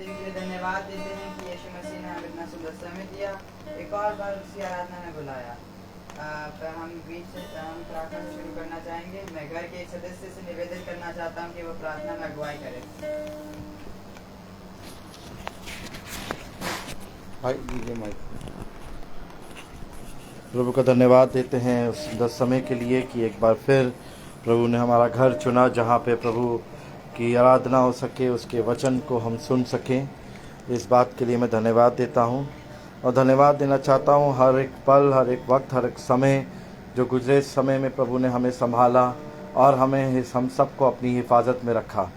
इनके लिए धन्यवाद देते हैं कि यीशु मसीह ने हमें इतना सुंदर समय दिया, एक और बार उसकी आराधना में बुलाया। पर हम प्रार्थना से शुरू करना चाहेंगे। मैं घर के एक सदस्य से निवेदन करना चाहता हूँ कि वो प्रार्थना में अगुवाई करें। प्रभु का धन्यवाद देते हैं उस 10 समय के लिए कि एक बार फिर प्रभु ने हमारा घर चुना जहाँ पे प्रभु की आराधना हो सके, उसके वचन को हम सुन सकें। इस बात के लिए मैं धन्यवाद देता हूँ और धन्यवाद देना चाहता हूँ हर एक पल, हर एक वक्त, हर एक समय जो गुजरे समय में प्रभु ने हमें संभाला और हम सबको अपनी हिफाजत में रखा।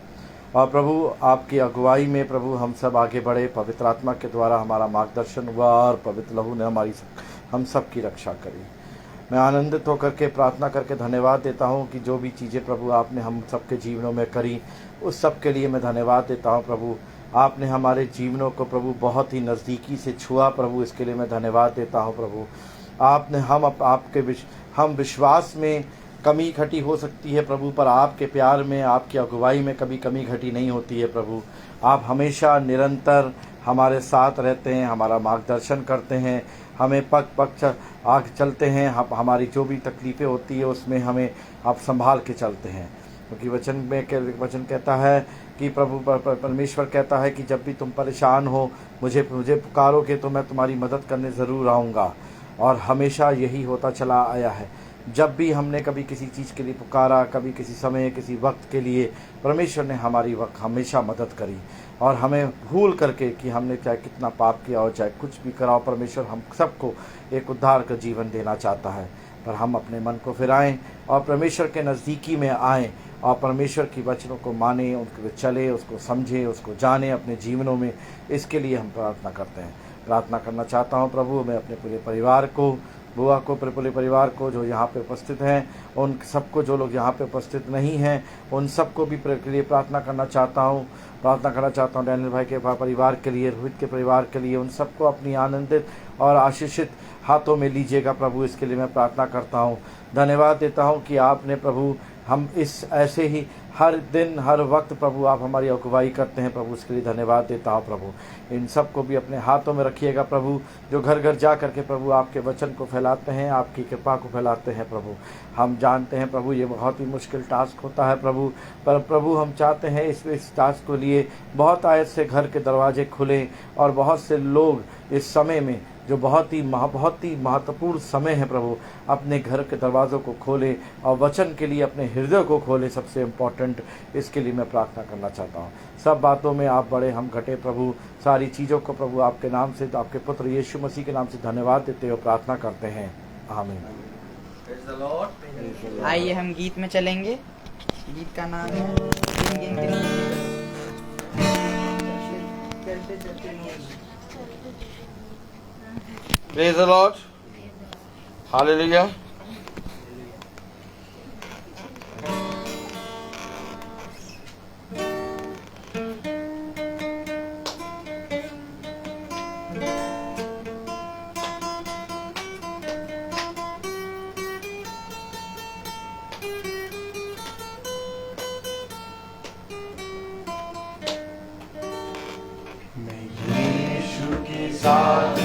और प्रभु आपकी अगुवाई में प्रभु हम सब आगे बढ़े, पवित्र आत्मा के द्वारा हमारा मार्गदर्शन हुआ और पवित्र लहू ने हम सब की रक्षा करी। मैं आनंदित होकर के प्रार्थना करके धन्यवाद देता हूँ कि जो भी चीज़ें प्रभु आपने हम सबके जीवनों में करी, उस सब के लिए मैं धन्यवाद देता हूँ। प्रभु आपने हमारे जीवनों को प्रभु बहुत ही नज़दीकी से छुआ, प्रभु इसके लिए मैं धन्यवाद देता हूँ। प्रभु आपने हम विश्वास में कमी घटी हो सकती है प्रभु, पर आपके प्यार में, आपकी अगुवाई में कभी कमी घटी नहीं होती है। प्रभु आप हमेशा निरंतर हमारे साथ रहते हैं, हमारा मार्गदर्शन करते हैं, हमें पग आगे चलते हैं। हमारी जो भी तकलीफ़ें होती है उसमें हमें आप संभाल के चलते हैं, क्योंकि वचन कहता है कि प्रभु परमेश्वर कहता है कि जब भी तुम परेशान हो मुझे पुकारोगे तो मैं तुम्हारी मदद करने ज़रूर आऊँगा। और हमेशा यही होता चला आया है। जब भी हमने कभी किसी चीज़ के लिए पुकारा, कभी किसी समय, किसी वक्त के लिए, परमेश्वर ने हमारी वक्त हमेशा मदद करी। और हमें भूल करके कि हमने चाहे कितना पाप किया हो, चाहे कुछ भी करा हो, परमेश्वर हम सबको एक उद्धार का जीवन देना चाहता है। पर हम अपने मन को फिराएं और परमेश्वर के नज़दीकी में आएँ और परमेश्वर की वचनों को माने, उनको चले, उसको समझें, उसको जाने अपने जीवनों में। इसके लिए हम प्रार्थना करते हैं। प्रार्थना करना चाहता हूँ प्रभु मैं अपने पूरे परिवार को, बुआ को, पूरे परिवार को जो यहाँ पे उपस्थित हैं, उन सबको, जो लोग यहाँ पे उपस्थित नहीं हैं उन सबको भी के लिए प्रार्थना करना चाहता हूँ। डैनियल भाई के परिवार के लिए, रोहित के परिवार के लिए, उन सबको अपनी आनंदित और आशीषित हाथों में लीजिएगा प्रभु। इसके लिए मैं प्रार्थना करता हूँ। धन्यवाद देता हूँ कि आपने प्रभु हम इस ऐसे ही हर दिन हर वक्त प्रभु आप हमारी अगुवाई करते हैं प्रभु। इसके लिए धन्यवाद देता हूँ प्रभु। इन सब को भी अपने हाथों में रखिएगा प्रभु, जो घर घर जा करके प्रभु आपके वचन को फैलाते हैं, आपकी कृपा को फैलाते हैं प्रभु। हम जानते हैं प्रभु ये बहुत ही मुश्किल टास्क होता है प्रभु, पर प्रभु हम चाहते हैं इस टास्क को लिए बहुत आयत से घर के दरवाजे खुले और बहुत से लोग इस समय में, जो बहुत ही महत्वपूर्ण समय है प्रभु, अपने घर के दरवाज़ों को खोले और वचन के लिए अपने हृदय को खोले। सबसे इम्पोर्टेंट, इसके लिए मैं प्रार्थना करना चाहता हूँ। सब बातों में आप बड़े, हम घटे प्रभु। सारी चीज़ों को प्रभु आपके नाम से, तो आपके पुत्र यीशु मसीह के नाम से धन्यवाद देते हुए प्रार्थना करते हैं। आमीन। आइए हम गीत में चलेंगे। गीत का नाम है Praise the Lord. Hallelujah. मैं यीशु के साथ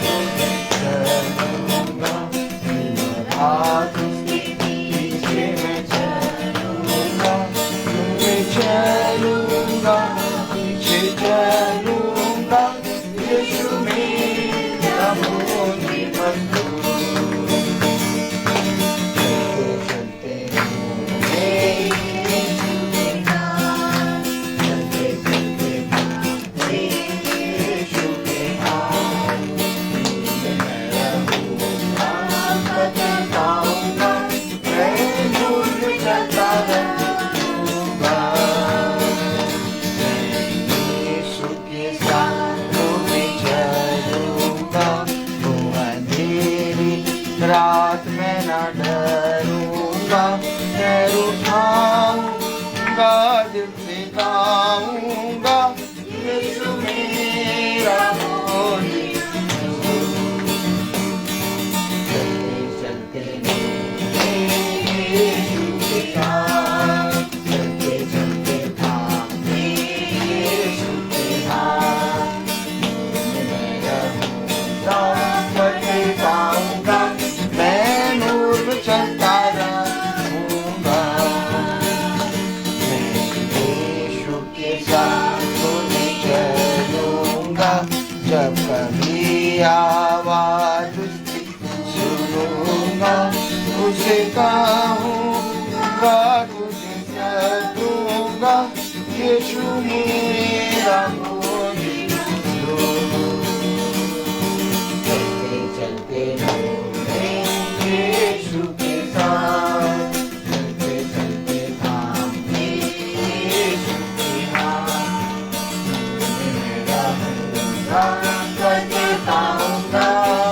करके पाऊंगा,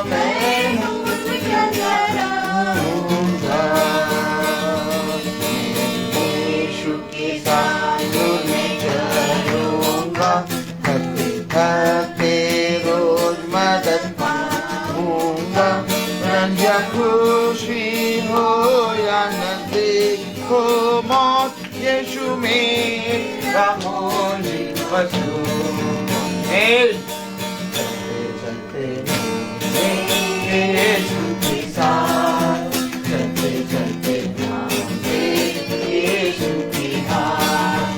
मैं नूर में चलता रहूंगा। यीशु के साथ नूर में चलूंगा, थकते थकते रोज मदद पाऊंगा। रंजा खुशी हो या नजदीक हो मौत, यीशु मेरा मोजी बसू। चलते चलते यीशु के साथ, चलते चलते यीशु की हाथ,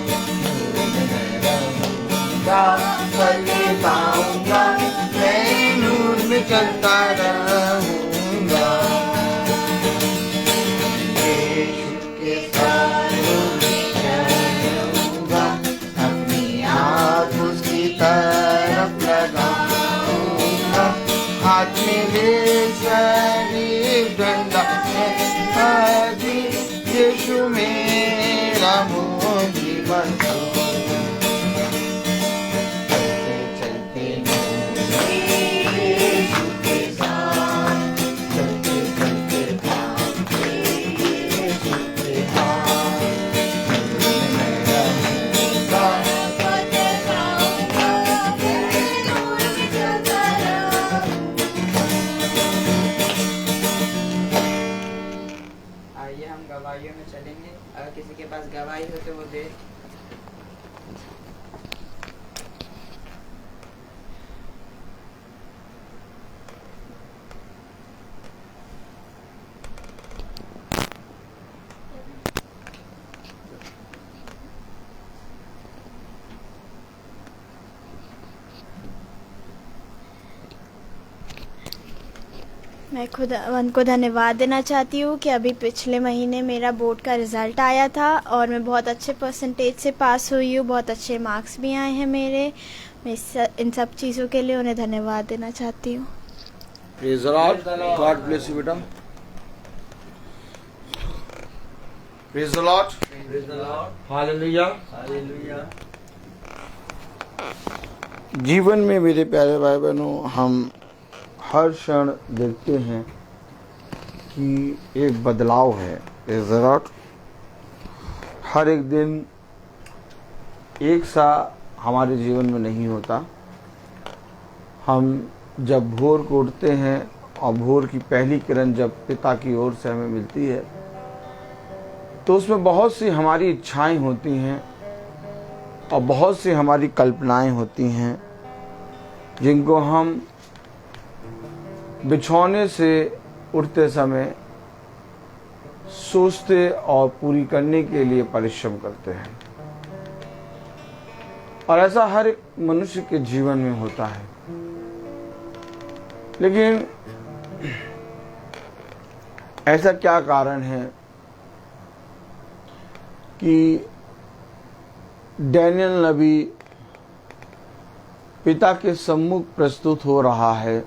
करके पाऊंगा, मैं नूर में चलता रहूंगा। यीशु के साथ नूर में चलूंगा, अपनी आँख उसकी तरफ लगाऊंगा। हाथ में ले शरीर डंडा है, यीशु मेरा मोजी बसू। आइए हम गवाहियों में चलेंगे। अगर किसी के पास गवाही हो तो वो दे। मैं खुदावंद को धन्यवाद देना चाहती हूँ कि अभी पिछले महीने मेरा बोर्ड का रिज़ल्ट आया था और मैं बहुत अच्छे परसेंटेज से पास हुई हूँ। बहुत अच्छे मार्क्स भी आए हैं मेरे। मैं इन सब चीज़ों के लिए उन्हें धन्यवाद देना चाहती हूँ। Praise the Lord. God bless you, बेटा। Praise the Lord. Praise the Lord. Hallelujah. Hallelujah. जीवन में मेरे प्यारे भाई बहनों, हम हर क्षण देखते हैं कि एक बदलाव है। Praise the Lord. हर एक दिन एक सा हमारे जीवन में नहीं होता। हम जब भोर को उठते हैं और भोर की पहली किरण जब पिता की ओर से हमें मिलती है, तो उसमें बहुत सी हमारी इच्छाएं होती हैं और बहुत सी हमारी कल्पनाएं होती हैं, जिनको हम बिछौने से उठते समय सोचते और पूरी करने के लिए परिश्रम करते हैं। और ऐसा हर एक मनुष्य के जीवन में होता है। लेकिन ऐसा क्या कारण है कि डैनियल नबी पिता के सम्मुख प्रस्तुत हो रहा है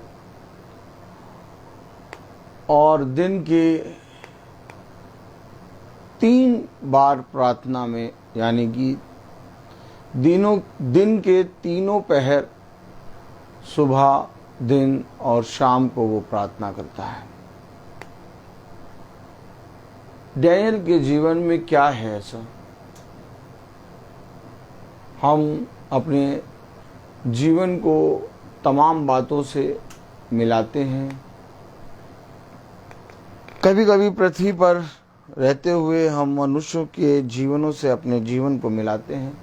और दिन के 3 बार प्रार्थना में, यानी कि दिन के तीनों पहर, सुबह, दिन और शाम को वो प्रार्थना करता है। डैनियल के जीवन में क्या है ऐसा? हम अपने जीवन को तमाम बातों से मिलाते हैं। कभी कभी पृथ्वी पर रहते हुए हम मनुष्यों के जीवनों से अपने जीवन को मिलाते हैं,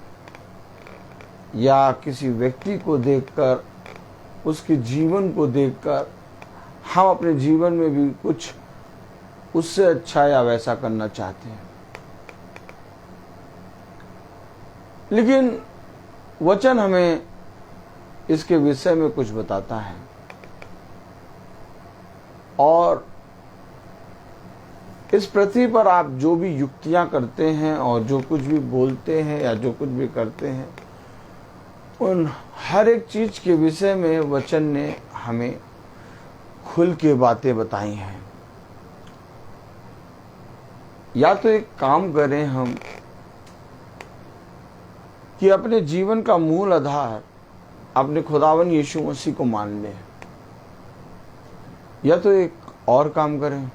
या किसी व्यक्ति को देखकर, उसके जीवन को देखकर हम अपने जीवन में भी कुछ उससे अच्छा या वैसा करना चाहते हैं। लेकिन वचन हमें इसके विषय में कुछ बताता है, और इस पृथ्वी पर आप जो भी युक्तियां करते हैं और जो कुछ भी बोलते हैं या जो कुछ भी करते हैं, उन हर एक चीज के विषय में वचन ने हमें खुल के बातें बताई हैं। या तो एक काम करें हम कि अपने जीवन का मूल आधार अपने खुदावन यीशु मसीह को मान ले, या तो एक और काम करें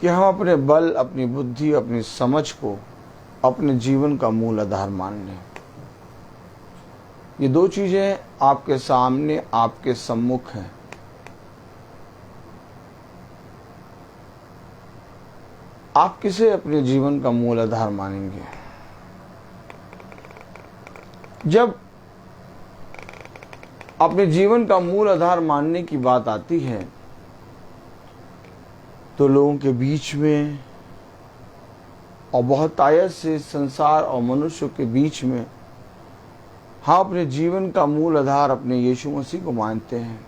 कि हम अपने बल, अपनी बुद्धि, अपनी समझ को अपने जीवन का मूल आधार मान लें। ये दो चीजें आपके सामने, आपके सम्मुख हैं। आप किसे अपने जीवन का मूल आधार मानेंगे? जब अपने जीवन का मूल आधार मानने की बात आती है तो लोगों के बीच में और बहुत आयत से संसार और मनुष्य के बीच में हम अपने जीवन का मूल आधार अपने यीशु मसीह को मानते हैं।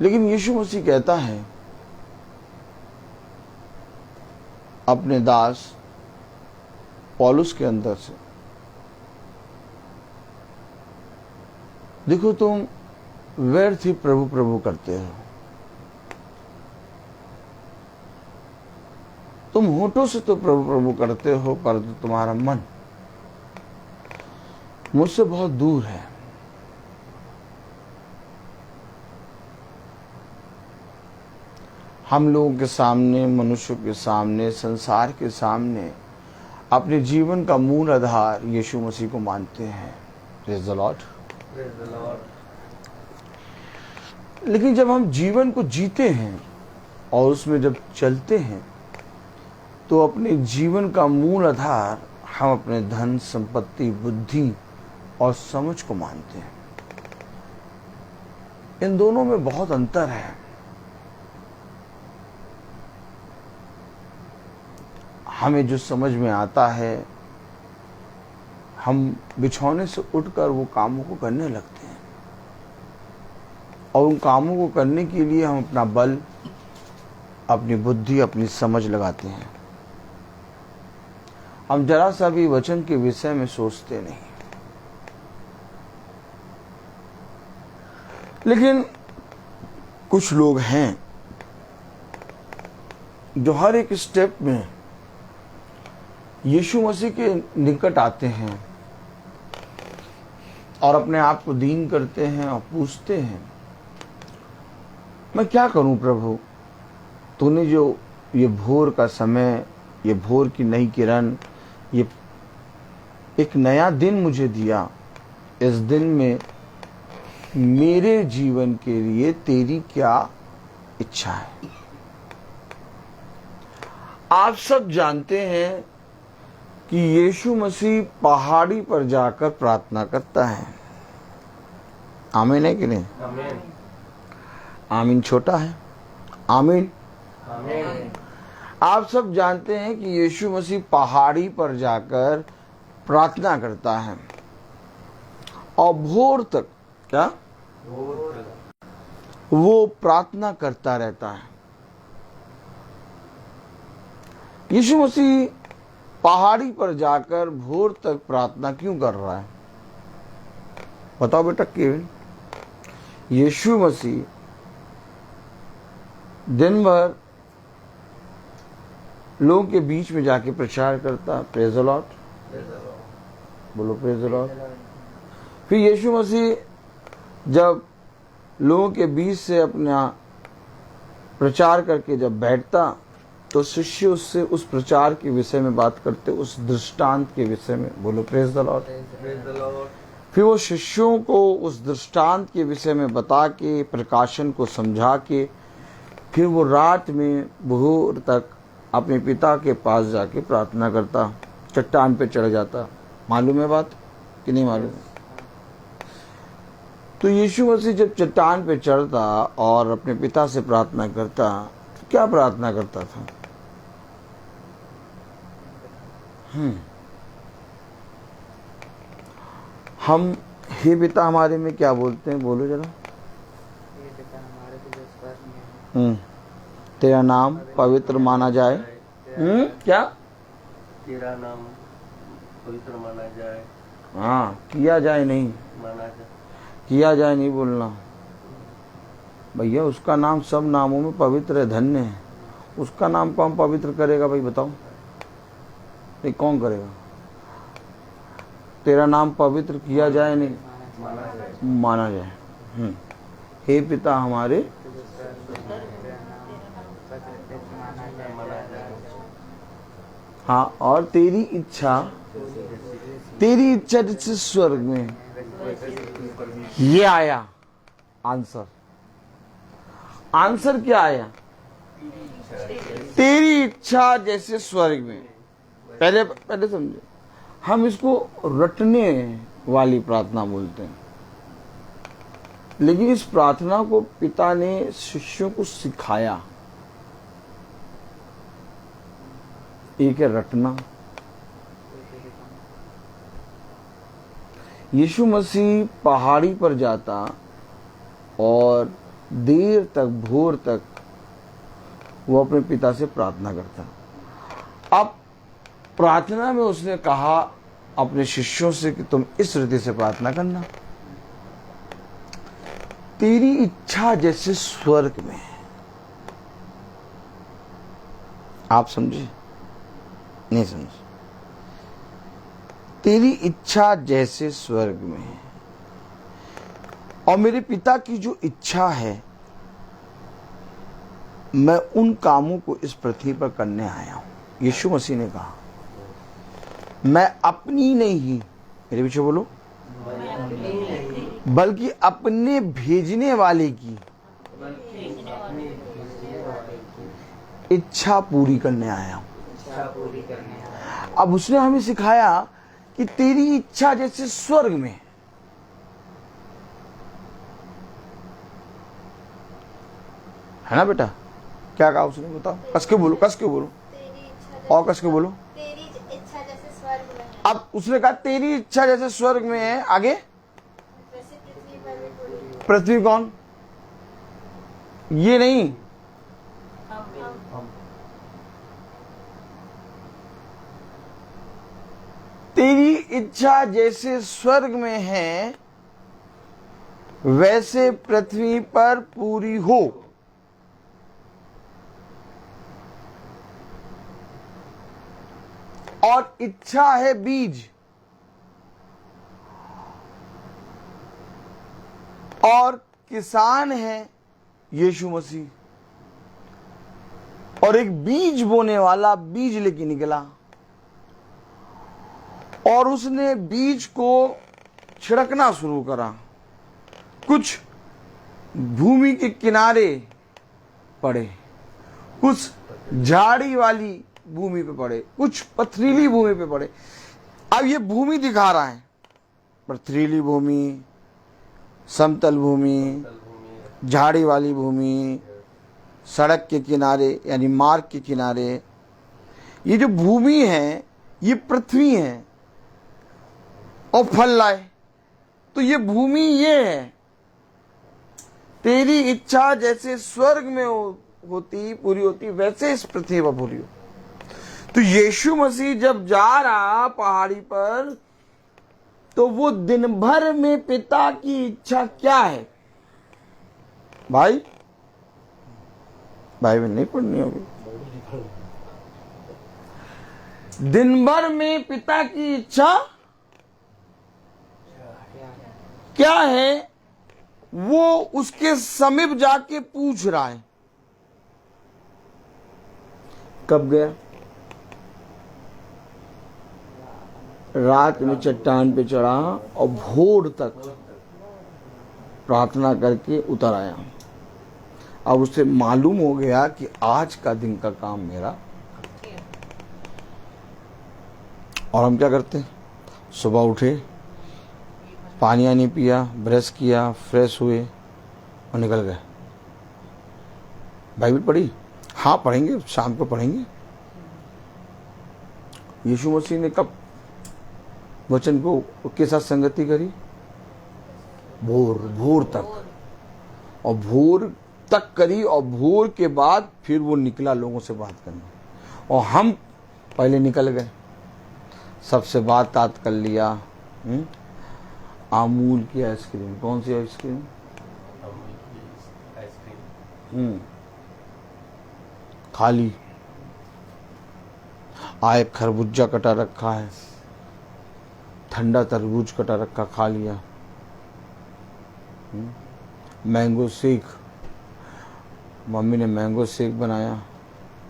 लेकिन यीशु मसीह कहता है अपने दास पौलुस के अंदर से, देखो तुम व्यर्थ ही प्रभु प्रभु करते हो, तुम होठों से तो प्रभु प्रभु करते हो परंतु तुम्हारा मन मुझसे बहुत दूर है। हम लोगों के सामने, मनुष्य के सामने, संसार के सामने अपने जीवन का मूल आधार यीशु मसीह को मानते हैं। Praise the Lord. लेकिन जब हम जीवन को जीते हैं और उसमें जब चलते हैं तो अपने जीवन का मूल आधार हम अपने धन, संपत्ति, बुद्धि और समझ को मानते हैं। इन दोनों में बहुत अंतर है। हमें जो समझ में आता है हम बिछौने से उठकर वो कामों को करने लगते हैं और उन कामों को करने के लिए हम अपना बल, अपनी बुद्धि, अपनी समझ लगाते हैं। हम जरा सा भी वचन के विषय में सोचते नहीं। लेकिन कुछ लोग हैं जो हर एक स्टेप में यीशु मसीह के निकट आते हैं और अपने आप को दीन करते हैं और पूछते हैं, मैं क्या करूं प्रभु? तूने जो ये भोर का समय, ये भोर की नई किरण, ये एक नया दिन मुझे दिया, इस दिन में मेरे जीवन के लिए तेरी क्या इच्छा है? आप सब जानते हैं कि यीशु मसीह पहाड़ी पर जाकर प्रार्थना करता है। आमीन है कि नहीं? आमीन। आमीन छोटा है। आमीन। आमीन। आप सब जानते हैं कि यीशु मसीह पहाड़ी पर जाकर प्रार्थना करता है और भोर तक क्या वो प्रार्थना करता रहता है। यीशु मसीह पहाड़ी पर जाकर भोर तक प्रार्थना क्यों कर रहा है? बताओ बेटा। केविन, यीशु मसीह दिन भर लोगों के बीच में जाके प्रचार करता। Praise the Lord. बोलो प्रेज़ द लॉर्ड। फिर यीशु मसीह जब लोगों के बीच से अपना प्रचार करके जब बैठता तो शिष्य उससे उस प्रचार के विषय में बात करते, उस दृष्टांत के विषय में। बोलो प्रेज़ द लॉर्ड। फिर वो शिष्यों को उस दृष्टांत के विषय में बता के, प्रकाशन को समझा के, फिर वो रात में भोर तक अपने पिता के पास जाके प्रार्थना करता, चट्टान पे चढ़ जाता। मालूम है बात कि नहीं मालूम? तो यीशु मसीह जब चट्टान पे चढ़ता और अपने पिता से प्रार्थना करता तो क्या प्रार्थना करता था? हम हे पिता हमारे में क्या बोलते हैं? बोलो जरा। हे पिता हमारे को जो स्वर्ग में है, तेरा नाम पवित्र माना जाए। क्या? तेरा नाम पवित्र माना जाए। हाँ, किया जाए नहीं, माना जाए। किया जाए नहीं बोलना भैया। उसका नाम सब नामों में पवित्र है, धन्य है। उसका नाम को हम पवित्र करेगा भाई? बताओ। नहीं, कौन करेगा? तेरा नाम पवित्र किया जाए, नहीं माना जाए। हे पिता हमारे, हाँ, और तेरी इच्छा जैसे स्वर्ग में, ये आया आंसर। आंसर क्या आया? तेरी इच्छा जैसे स्वर्ग में। पहले समझो, हम इसको रटने वाली प्रार्थना बोलते हैं, लेकिन इस प्रार्थना को पिता ने शिष्यों को सिखाया। एक है रटना। यीशु मसीह पहाड़ी पर जाता और देर तक, भोर तक वो अपने पिता से प्रार्थना करता। अब प्रार्थना में उसने कहा अपने शिष्यों से कि तुम इस रीति से प्रार्थना करना, तेरी इच्छा जैसे स्वर्ग में। आप समझे? नहीं समझे? तेरी इच्छा जैसे स्वर्ग में है, और मेरे पिता की जो इच्छा है, मैं उन कामों को इस पृथ्वी पर करने आया हूं। यीशु मसीह ने कहा, मैं अपनी नहीं, मेरे पीछे बोलो, बल्कि अपने भेजने वाले की इच्छा पूरी करने आया हूं। अब उसने हमें सिखाया कि तेरी इच्छा जैसे स्वर्ग में। है ना बेटा? क्या कहा उसने? बताओ, कस के बोलो, कस के बोलो, और कस के बोलो। तेरी इच्छा जैसे स्वर्ग में है। अब उसने कहा तेरी इच्छा जैसे स्वर्ग में है, आगे वैसे पृथ्वी पर भी पूरी। पृथ्वी कौन? ये नहीं, तेरी इच्छा जैसे स्वर्ग में है वैसे पृथ्वी पर पूरी हो। और इच्छा है बीज, और किसान है यीशु मसीह, और एक बीज बोने वाला बीज लेके निकला, और उसने बीज को छिड़कना शुरू करा। कुछ भूमि के किनारे पड़े, कुछ झाड़ी वाली भूमि पे पड़े, कुछ पथरीली भूमि पे पड़े। अब ये भूमि दिखा रहा है, पथरीली भूमि, समतल भूमि, झाड़ी वाली भूमि, सड़क के किनारे यानी मार्ग के किनारे। ये जो भूमि है ये पृथ्वी है और फल लाए, तो ये भूमि ये है। तेरी इच्छा जैसे स्वर्ग में होती, पूरी होती, वैसे इस पृथ्वी पर पूरी हो। तो यीशु मसीह जब जा रहा पहाड़ी पर, तो वो दिन भर में पिता की इच्छा क्या है? भाई बाइबल नहीं पढ़नी होगी। दिन भर में पिता की इच्छा क्या है, वो उसके समीप जाके पूछ रहा है। कब गया? रात में चट्टान पे चढ़ा और भोर तक प्रार्थना करके उतर आया। अब उसे मालूम हो गया कि आज का दिन का काम मेरा। और हम क्या करते हैं? सुबह उठे, पानी आनी पिया, ब्रश किया, फ्रेश हुए और निकल गए। बाइबल पढ़ी? हाँ पढ़ेंगे, शाम को पढ़ेंगे। यीशु मसीह ने कब वचन को के साथ संगति करी? भोर तक, और भोर तक करी, और भोर के बाद फिर वो निकला लोगों से बात करने। और हम पहले निकल गए, सबसे बात कर लिया। अमूल की आइसक्रीम, कौन सी आइसक्रीम? खा ली। आए खरबूजा कटा रखा है, ठंडा तरबूज कटा रखा खा लिया, मैंगो शेक, मम्मी ने मैंगो शेक बनाया।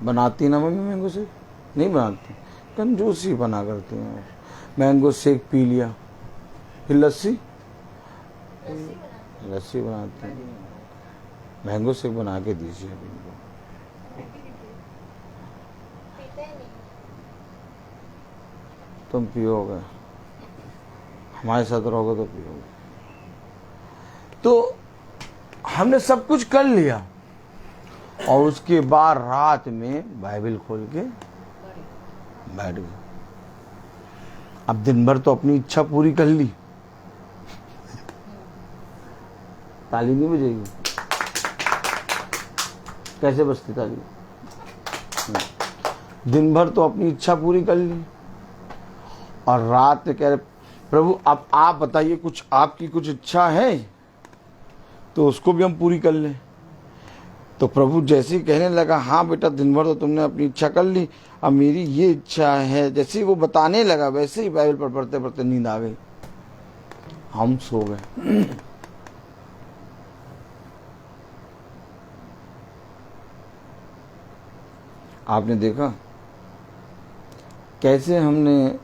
बनाती ना मम्मी मैंगो शेक? नहीं बनाती, कंजूसी बना करती हैं। मैंगो शेक पी लिया, फिर लस्सी बनाती हैं। मैंगो शेक बना के दीजिए अभी इनको। तुम पियोगे, हमारे साथ रहोगे तो पियोगे। तो हमने सब कुछ कर लिया और उसके बाद रात में बाइबल खोल के बैठ गए। अब दिन भर तो अपनी इच्छा पूरी कर ली। ताली नहीं बजेगी? कैसे बजती ताली? दिन भर तो अपनी इच्छा पूरी कर ली और रात में कह रहे प्रभु अब आप बताइए, कुछ आपकी कुछ इच्छा है तो उसको भी हम पूरी कर लें। तो प्रभु जैसे ही कहने लगा हाँ बेटा दिन भर तो तुमने अपनी इच्छा कर ली, अब मेरी ये इच्छा है, जैसे ही वो बताने लगा वैसे ही बाइबल पर पढ़ते पढ़ते नींद आ गई, हम सो गए। आपने देखा कैसे हमने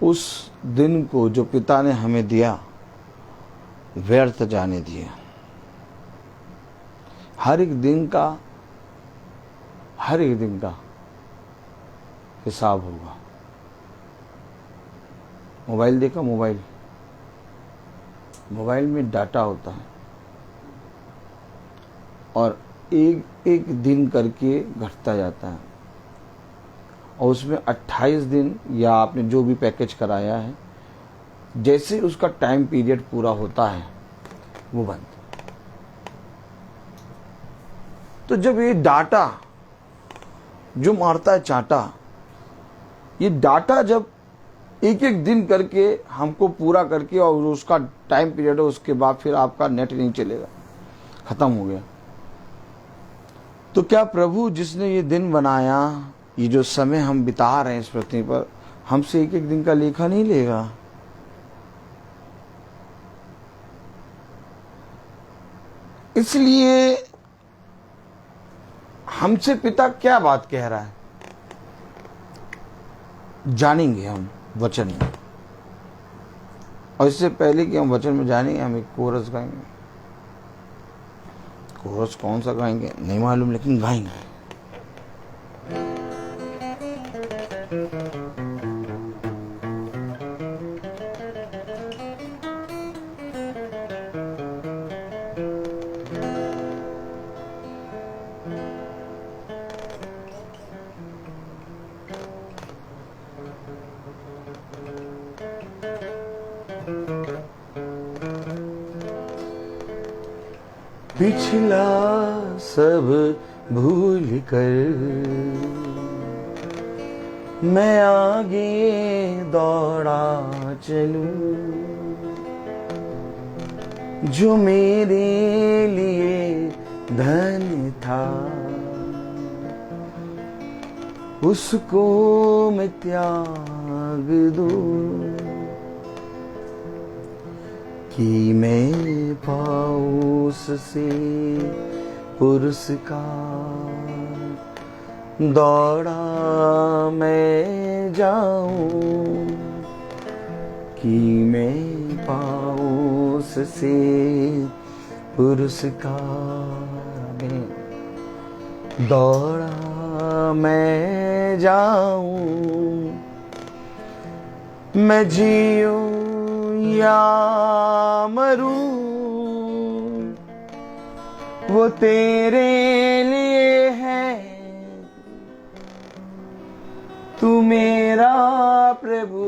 उस दिन को जो पिता ने हमें दिया व्यर्थ जाने दिया। हर एक दिन का हिसाब होगा। मोबाइल देखा? मोबाइल में डाटा होता है और एक एक दिन करके घटता जाता है और उसमें 28 दिन या आपने जो भी पैकेज कराया है, जैसे उसका टाइम पीरियड पूरा होता है वो बंद। तो जब ये डाटा जो मारता है चाटा, ये डाटा जब एक एक दिन करके हमको पूरा करके और उसका टाइम पीरियड है, उसके बाद फिर आपका नेट नहीं चलेगा, खत्म हो गया। तो क्या प्रभु जिसने ये दिन बनाया, ये जो समय हम बिता रहे हैं इस पृथ्वी पर, हमसे एक एक दिन का लेखा नहीं लेगा? इसलिए हमसे पिता क्या बात कह रहा है जानेंगे हम वचन में। और इससे पहले कि हम वचन में जानेंगे, हम एक कोरस गाएंगे। कोरस कौन सा गाएंगे नहीं मालूम, लेकिन गाएंगे। पिछला सब भूल कर मैं आगे दौड़ा चलूं, जो मेरे लिए धन था उसको मैं त्याग दूं, कि मैं पाऊं उससे पुरस्कार, दौड़ा मैं जाऊं, कि मैं पाऊं उससे पुरस्कार, दौड़ा मैं जाऊं, मैं जीऊं या मरूं वो तेरे लिए है, तू मेरा प्रभु।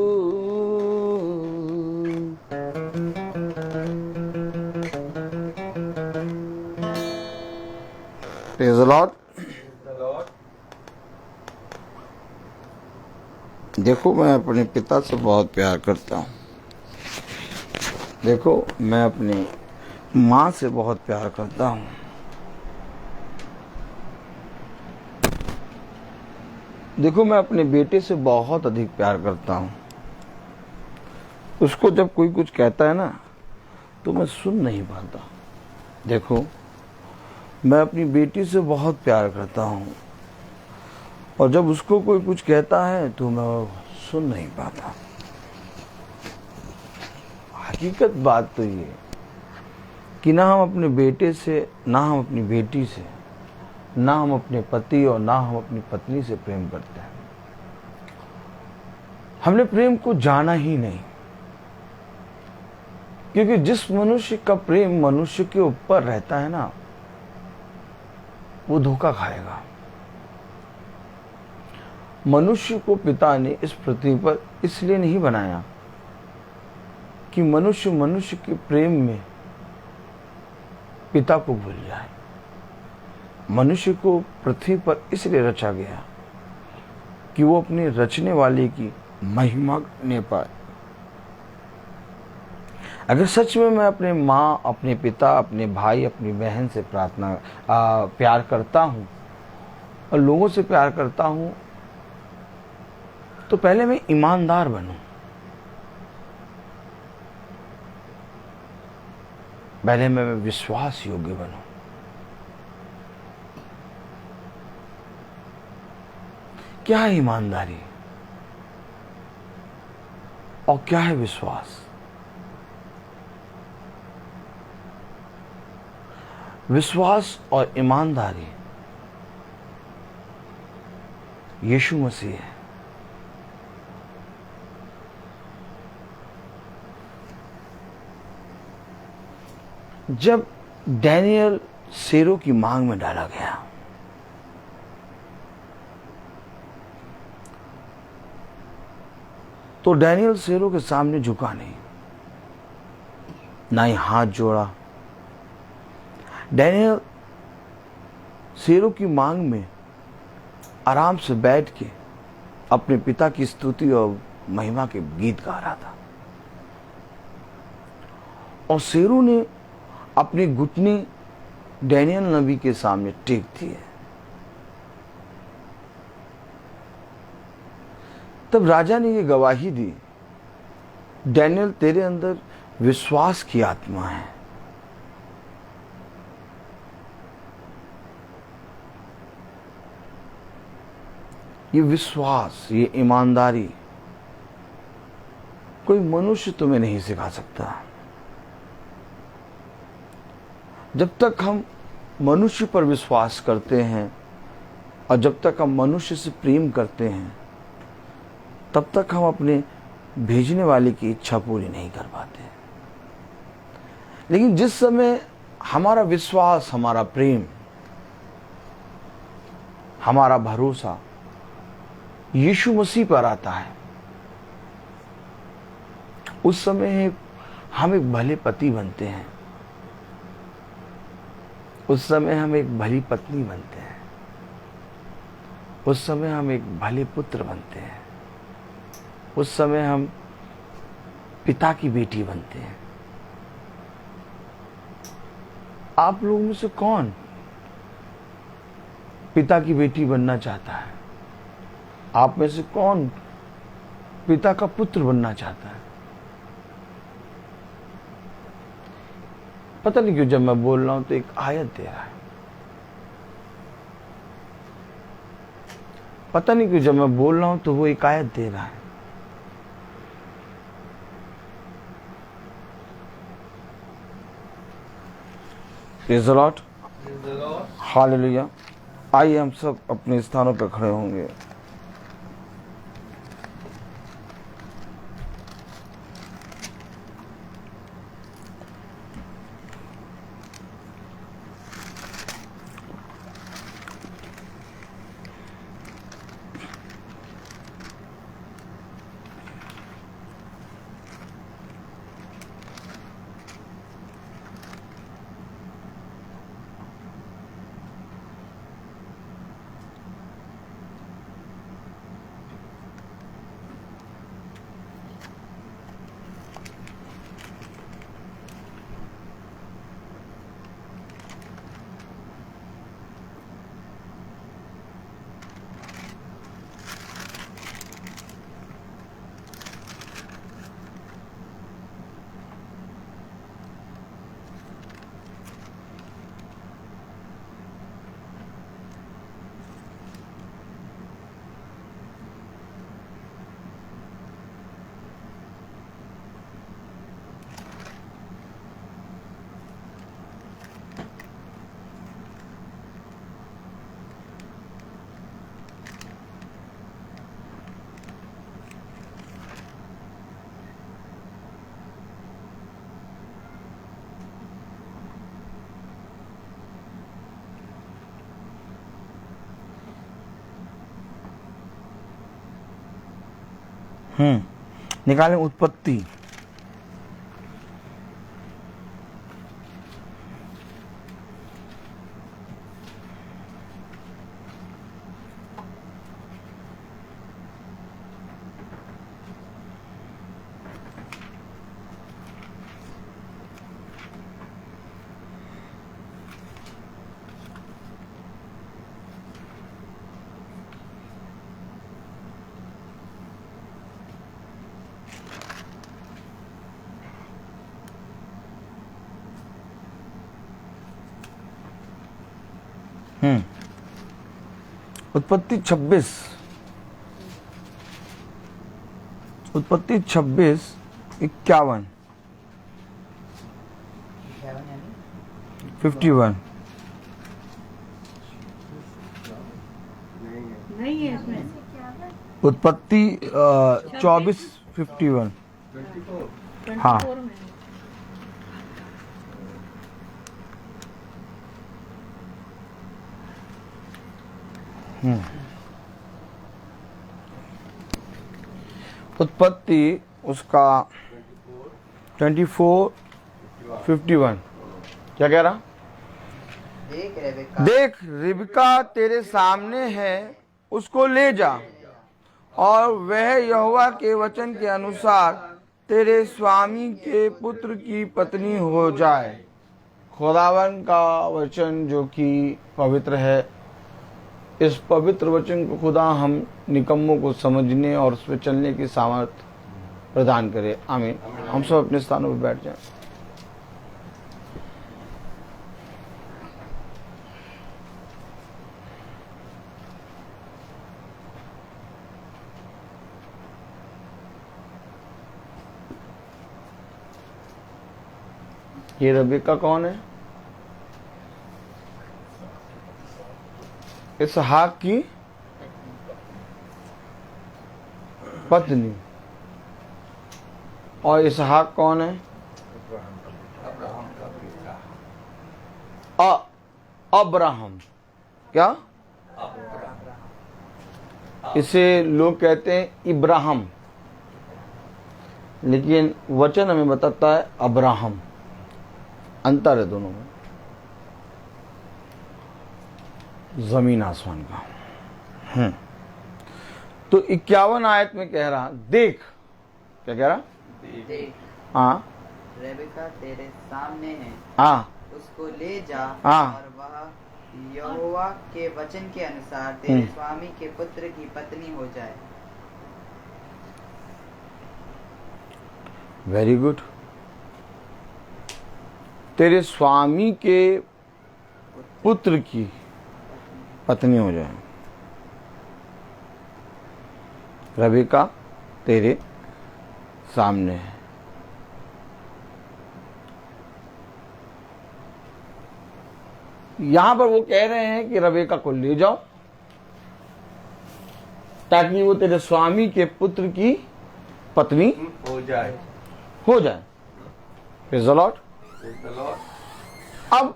Praise the Lord. देखो मैं अपने पिता से बहुत प्यार करता हूँ, देखो मैं अपनी माँ से बहुत प्यार करता हूँ। देखो, मैं अपने बेटे से बहुत अधिक प्यार करता हूं। उसको जब कोई कुछ कहता है ना तो मैं सुन नहीं पाता। देखो, मैं अपनी बेटी से बहुत प्यार करता हूं और जब उसको कोई कुछ कहता है तो मैं सुन नहीं पाता। हकीकत बात तो ये कि ना हम अपने बेटे से, ना हम अपनी बेटी से, ना हम अपने पति और ना हम अपनी पत्नी से प्रेम करते हैं। हमने प्रेम को जाना ही नहीं, क्योंकि जिस मनुष्य का प्रेम मनुष्य के ऊपर रहता है ना, वो धोखा खाएगा। मनुष्य को पिता ने इस पृथ्वी पर इसलिए नहीं बनाया कि मनुष्य मनुष्य के प्रेम में पिता को भूल जाए। मनुष्य को पृथ्वी पर इसलिए रचा गया कि वो अपने रचने वाले की महिमा करने पाए। अगर सच में मैं अपने माँ, अपने पिता, अपने भाई, अपनी बहन से प्यार करता हूँ और लोगों से प्यार करता हूँ, तो पहले मैं ईमानदार बनूं। पहले मैं विश्वास योग्य बनूं। क्या है ईमानदारी और क्या है विश्वास? विश्वास और ईमानदारी यीशु मसीह है। जब डैनियल शेरों की मांग में डाला गया, तो डैनियल शेरों के सामने झुका नहीं, ना ही हाथ जोड़ा। डैनियल शेरों की मांग में आराम से बैठ के अपने पिता की स्तुति और महिमा के गीत गा रहा था। और शेरों ने अपनी घुटनी डैनियल नबी के सामने टेक दी है। तब राजा ने ये गवाही दी, डैनियल, तेरे अंदर विश्वास की आत्मा है। ये विश्वास, ये ईमानदारी कोई मनुष्य तुम्हें नहीं सिखा सकता। जब तक हम मनुष्य पर विश्वास करते हैं और जब तक हम मनुष्य से प्रेम करते हैं, तब तक हम अपने भेजने वाले की इच्छा पूरी नहीं कर पाते। लेकिन जिस समय हमारा विश्वास, हमारा प्रेम, हमारा भरोसा यीशु मसीह पर आता है, उस समय हम एक भले पति बनते हैं, उस समय हम एक भली पत्नी बनते हैं, उस समय हम एक भले पुत्र बनते हैं, उस समय हम पिता की बेटी बनते हैं। आप लोगों में से कौन पिता की बेटी बनना चाहता है? आप में से कौन पिता का पुत्र बनना चाहता है? पता नहीं क्यों जब मैं बोल रहा हूं तो एक आयत दे रहा है। पता नहीं क्यों जब मैं बोल रहा हूं तो वो एक आयत दे रहा है। Praise the Lord, hallelujah. आइए हम सब अपने स्थानों पर खड़े होंगे। निकालें उत्पत्ति। उत्पत्ति 26 51 51 नहीं है इसमें। उत्पत्ति 24 51 हाँ 24 में। उत्पत्ति उसका 24 51 क्या कह रहा? देख रिबका तेरे सामने है, उसको ले जा और वह यहोवा के वचन के अनुसार तेरे स्वामी के पुत्र की पत्नी हो जाए। खुदावन का वचन जो कि पवित्र है, इस पवित्र वचन को खुदा हम निकम्मों को समझने और उस पर चलने की सामर्थ्य प्रदान करे। आमीन। हम सब अपने स्थानों पर बैठ जाएं। ये रबीका कौन है? इसहाक की पत्नी। और इसहाक कौन है? अब्राहम। क्या? इसे लोग कहते हैं इब्राहिम, लेकिन वचन हमें बताता है अब्राहम। अंतर है दोनों में, जमीन आसमान का। तो 51 आयत में कह रहा, देख, क्या कह रहा? देख हाँ रेबेका तेरे सामने है, हाँ उसको ले जा हाँ। और वह यहोवा के वचन के अनुसार तेरे स्वामी के पुत्र की पत्नी हो जाए। Very good. तेरे स्वामी के पुत्र की पत्नी हो जाए। रबीका तेरे सामने है। यहां पर वो कह रहे हैं कि रबीका को ले जाओ ताकि वो तेरे स्वामी के पुत्र की पत्नी हो जाए। हो जाए। Praise the Lord। अब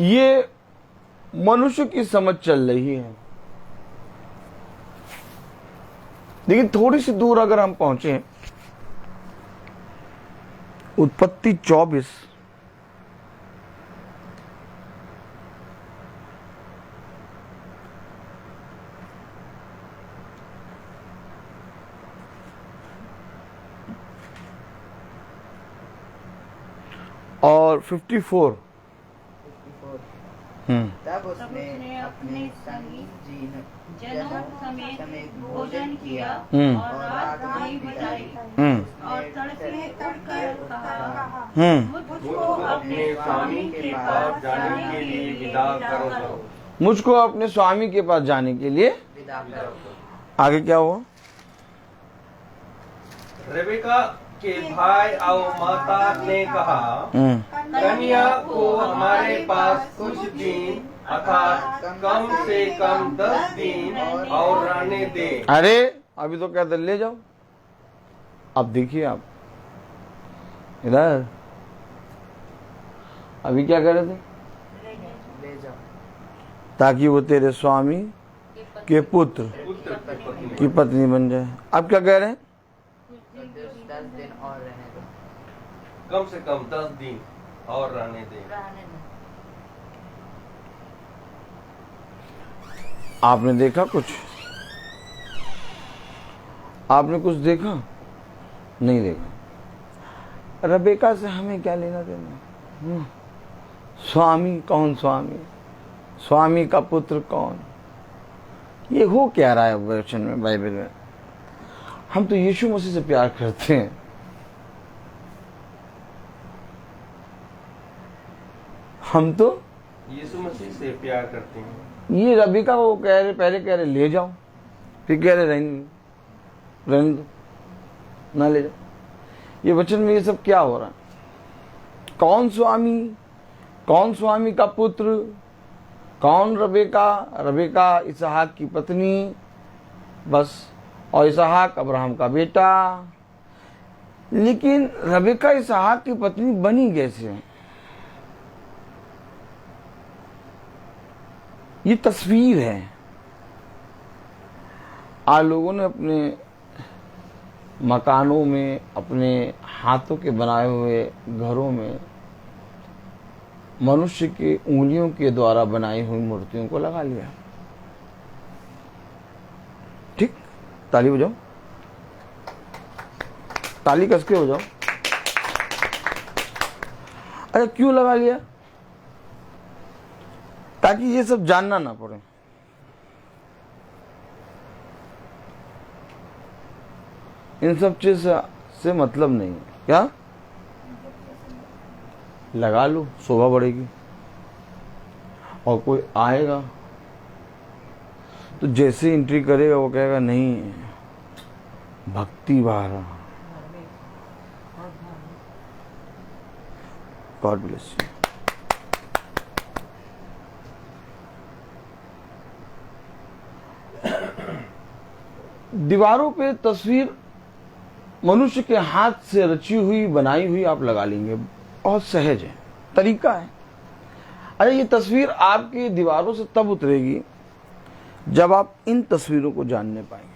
ये मनुष्य की समझ चल रही है, लेकिन थोड़ी सी दूर अगर हम पहुंचे, उत्पत्ति 24 और 54 तब उसने अपने संगी जनों समेत भोजन किया और रात वहीं बिताई और तड़के उठकर कहा, मुझको अपने स्वामी के पास जाने के लिए विदा करो। मुझको अपने स्वामी के पास जाने के लिए विदा करो। आगे क्या हुआ? रेबेका के भाई और माता ने कहा, कन्या को हमारे पास कुछ दिन अर्थात कम से कम 10 दिन और रहने दे। अरे अभी तो कहते ले जाओ। अब देखिए आप इधर अभी क्या कर रहे थे? ले जाओ ताकि वो तेरे स्वामी के पुत्र की पत्नी बन जाए। आप क्या कह रहे हैं? 10 दिन और रहने दो। कम से कम 10 दिन और रहने दें। आपने देखा कुछ? आपने कुछ देखा? नहीं देखा। रबेका से हमें क्या लेना देना? स्वामी कौन स्वामी? स्वामी का पुत्र कौन? ये हो क्या रहा है वचन में, बाइबल में? हम तो यीशु मसीह से प्यार करते हैं। हम तो यीशु मसीह से प्यार करते हैं। ये रबीका को कह रहे, पहले कह रहे ले जाओ, फिर कह रहे रहने दो, ना ले जाओ। ये वचन में ये सब क्या हो रहा है? कौन स्वामी? कौन स्वामी का पुत्र? कौन रबेका? रबेका इसहाक की पत्नी, बस। और इसहाक अब्राहम का बेटा। लेकिन रबेका इसहाक की पत्नी बनी कैसे? ये तस्वीर है। आज लोगों ने अपने मकानों में, अपने हाथों के बनाए हुए घरों में मनुष्य के उंगलियों के द्वारा बनाई हुई मूर्तियों को लगा लिया। ठीक, ताली बजाओ, ताली कस के बजाओ। अरे क्यों लगा लिया? ताकि ये सब जानना ना पड़े। इन सब चीज से मतलब नहीं है। क्या लगा लो, शोभा बढ़ेगी। और कोई आएगा तो जैसे एंट्री करेगा वो कहेगा नहीं, भक्ति बाहर। God bless you. दीवारों पे तस्वीर मनुष्य के हाथ से रची हुई, बनाई हुई आप लगा लेंगे। बहुत सहज है, तरीका है। अरे ये तस्वीर आपकी दीवारों से तब उतरेगी जब आप इन तस्वीरों को जानने पाएंगे।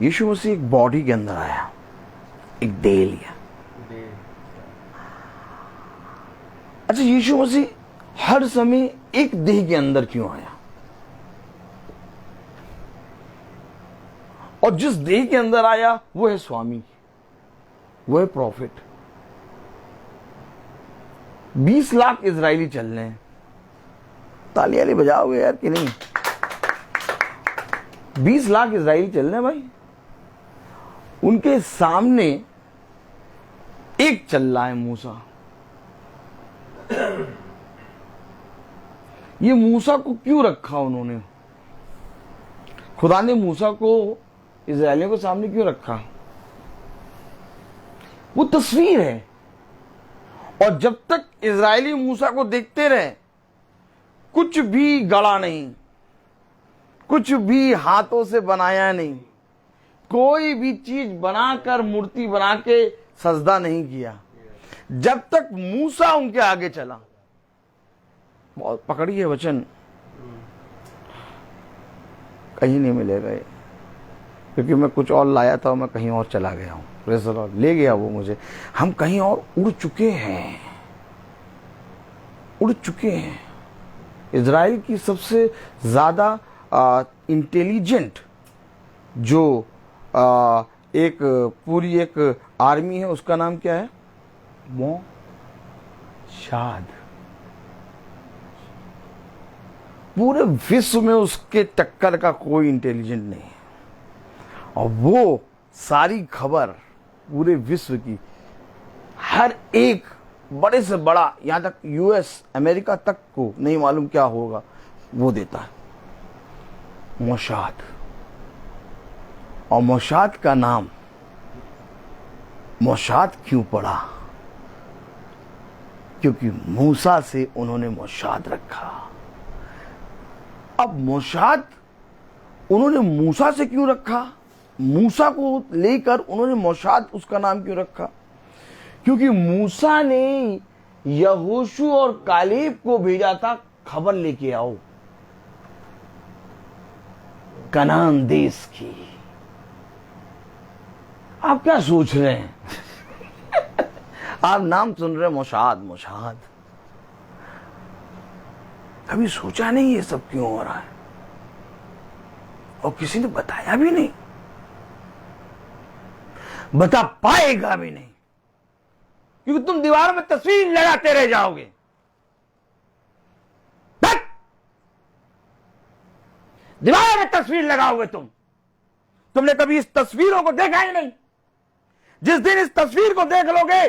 यीशु मसीह एक बॉडी के अंदर आया, एक देह लिया। अच्छा, यीशु मसीह हर समय एक देह के अंदर क्यों आया? और जिस देह के अंदर आया वो है स्वामी, वो है प्रॉफिट। 20 लाख इजरायली चल रहे हैं। तालियां बजाओगे यार कि नहीं? 20 लाख इजरायली चल रहे हैं भाई। उनके सामने एक चल रहा है, मूसा। ये मूसा को क्यों रखा उन्होंने? खुदा ने मूसा को इजरायलियों के सामने क्यों रखा? वो तस्वीर है। और जब तक इजरायली मूसा को देखते रहे, कुछ भी गढ़ा नहीं, कुछ भी हाथों से बनाया नहीं, कोई भी चीज बनाकर, मूर्ति बना के सजदा नहीं किया, जब तक मूसा उनके आगे चला। बहुत पकड़िए वचन, कहीं नहीं मिलेगा ये, क्योंकि मैं कुछ और लाया था और मैं कहीं और चला गया हूं। प्रेज़ द लॉर्ड, ले गया वो मुझे। हम कहीं और उड़ चुके हैं, उड़ चुके हैं। इजराइल की सबसे ज्यादा इंटेलिजेंट जो एक पूरी एक आर्मी है, उसका नाम क्या है? मोशाद। पूरे विश्व में उसके टक्कर का कोई इंटेलिजेंट नहीं है। और वो सारी खबर पूरे विश्व की, हर एक बड़े से बड़ा, यहां तक यूएस अमेरिका तक को नहीं मालूम क्या होगा, वो देता है। मोशाद। और मोशाद का नाम मोशाद क्यों पड़ा? क्योंकि मूसा से उन्होंने मोशाद रखा। अब मोशाद उन्होंने मूसा से क्यों रखा? मूसा को लेकर उन्होंने मोशाद उसका नाम क्यों रखा? क्योंकि मूसा ने यहोशू और कालेब को भेजा था, खबर लेके आओ कनान देश की। आप क्या सोच रहे हैं? आप नाम सुन रहे हैं मोशाद मोशाद, कभी सोचा नहीं ये सब क्यों हो रहा है, और किसी ने बताया भी नहीं, बता पाएगा भी नहीं, क्योंकि तुम दीवारों में तस्वीर लगाते रह जाओगे। दीवारों में तस्वीर लगाओगे तुमने कभी इस तस्वीरों को देखा ही नहीं। जिस दिन इस तस्वीर को देख लोगे,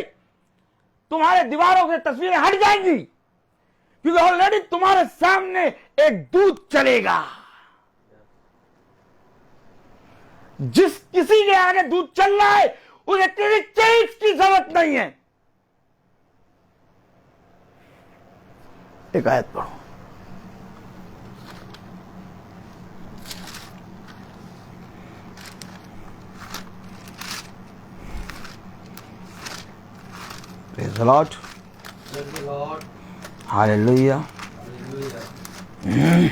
तुम्हारे दीवारों से तस्वीरें हट जाएंगी, क्योंकि ऑलरेडी तुम्हारे सामने एक दूत चलेगा। जिस किसी के आगे दूत चल रहा है, उसे किसी चीज की जरूरत नहीं है। एक आयत पढ़ो। Praise the Lord. Praise the Lord. Hallelujah. Hallelujah.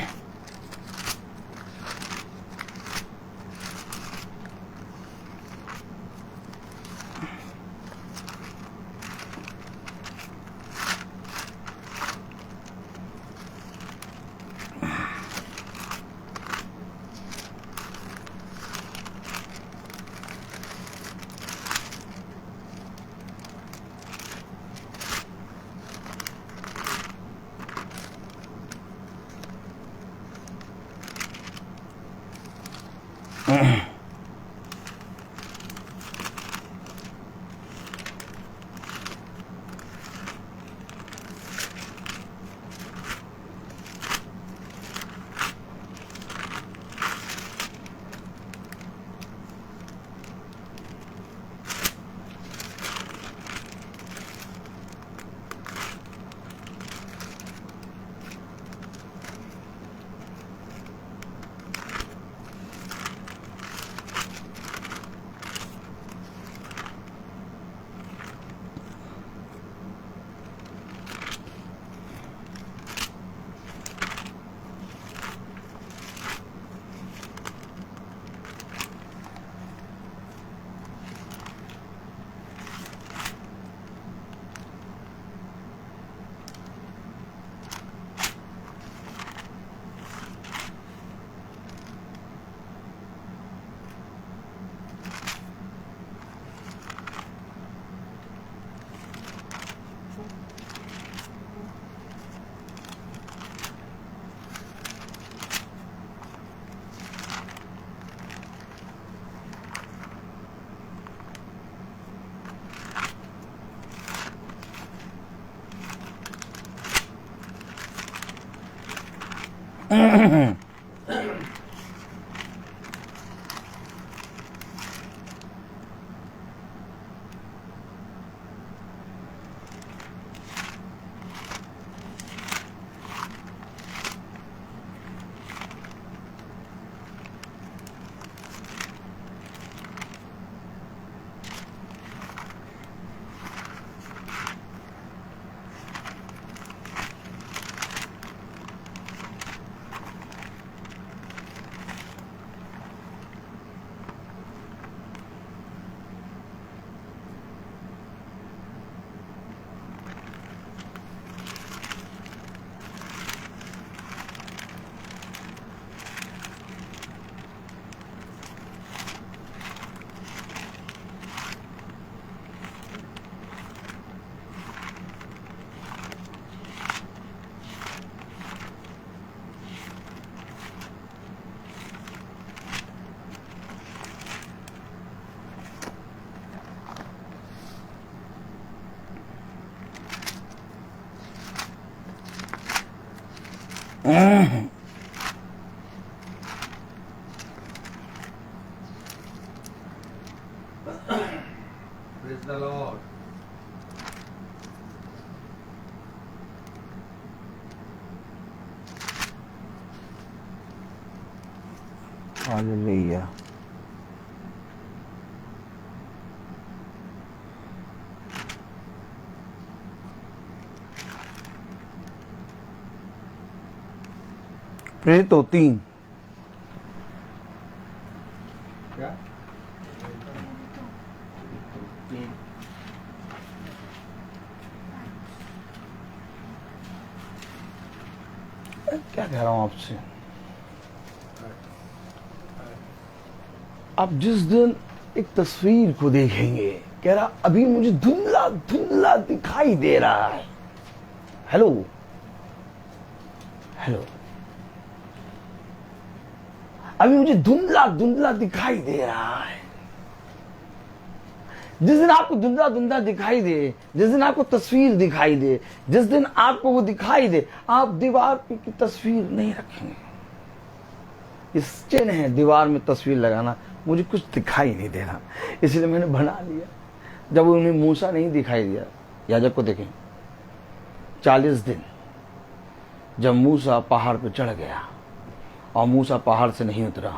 Praise the Lord. Hallelujah. प्रेरितों 3। क्या? क्या कह रहा हूं आपसे, आप जिस दिन एक तस्वीर को देखेंगे, कह रहा अभी मुझे धुंधला धुंधला दिखाई दे रहा है। हेलो हेलो, अभी मुझे धुंधला धुंधला दिखाई दे रहा है। जिस दिन आपको धुंधला धुंधला दिखाई दे, जिस दिन आपको तस्वीर दिखाई दे, जिस दिन आपको वो दिखाई दे, आप दीवार पे की तस्वीर नहीं रखेंगे। इस चिन्ह है दीवार में तस्वीर लगाना, मुझे कुछ दिखाई नहीं दे रहा, इसलिए मैंने बना लिया। जब उन्हें मूसा नहीं दिखाई दिया, याजक को देखें 40 दिन, जब मूसा पहाड़ पे चढ़ गया और मूसा पहाड़ से नहीं उतरा,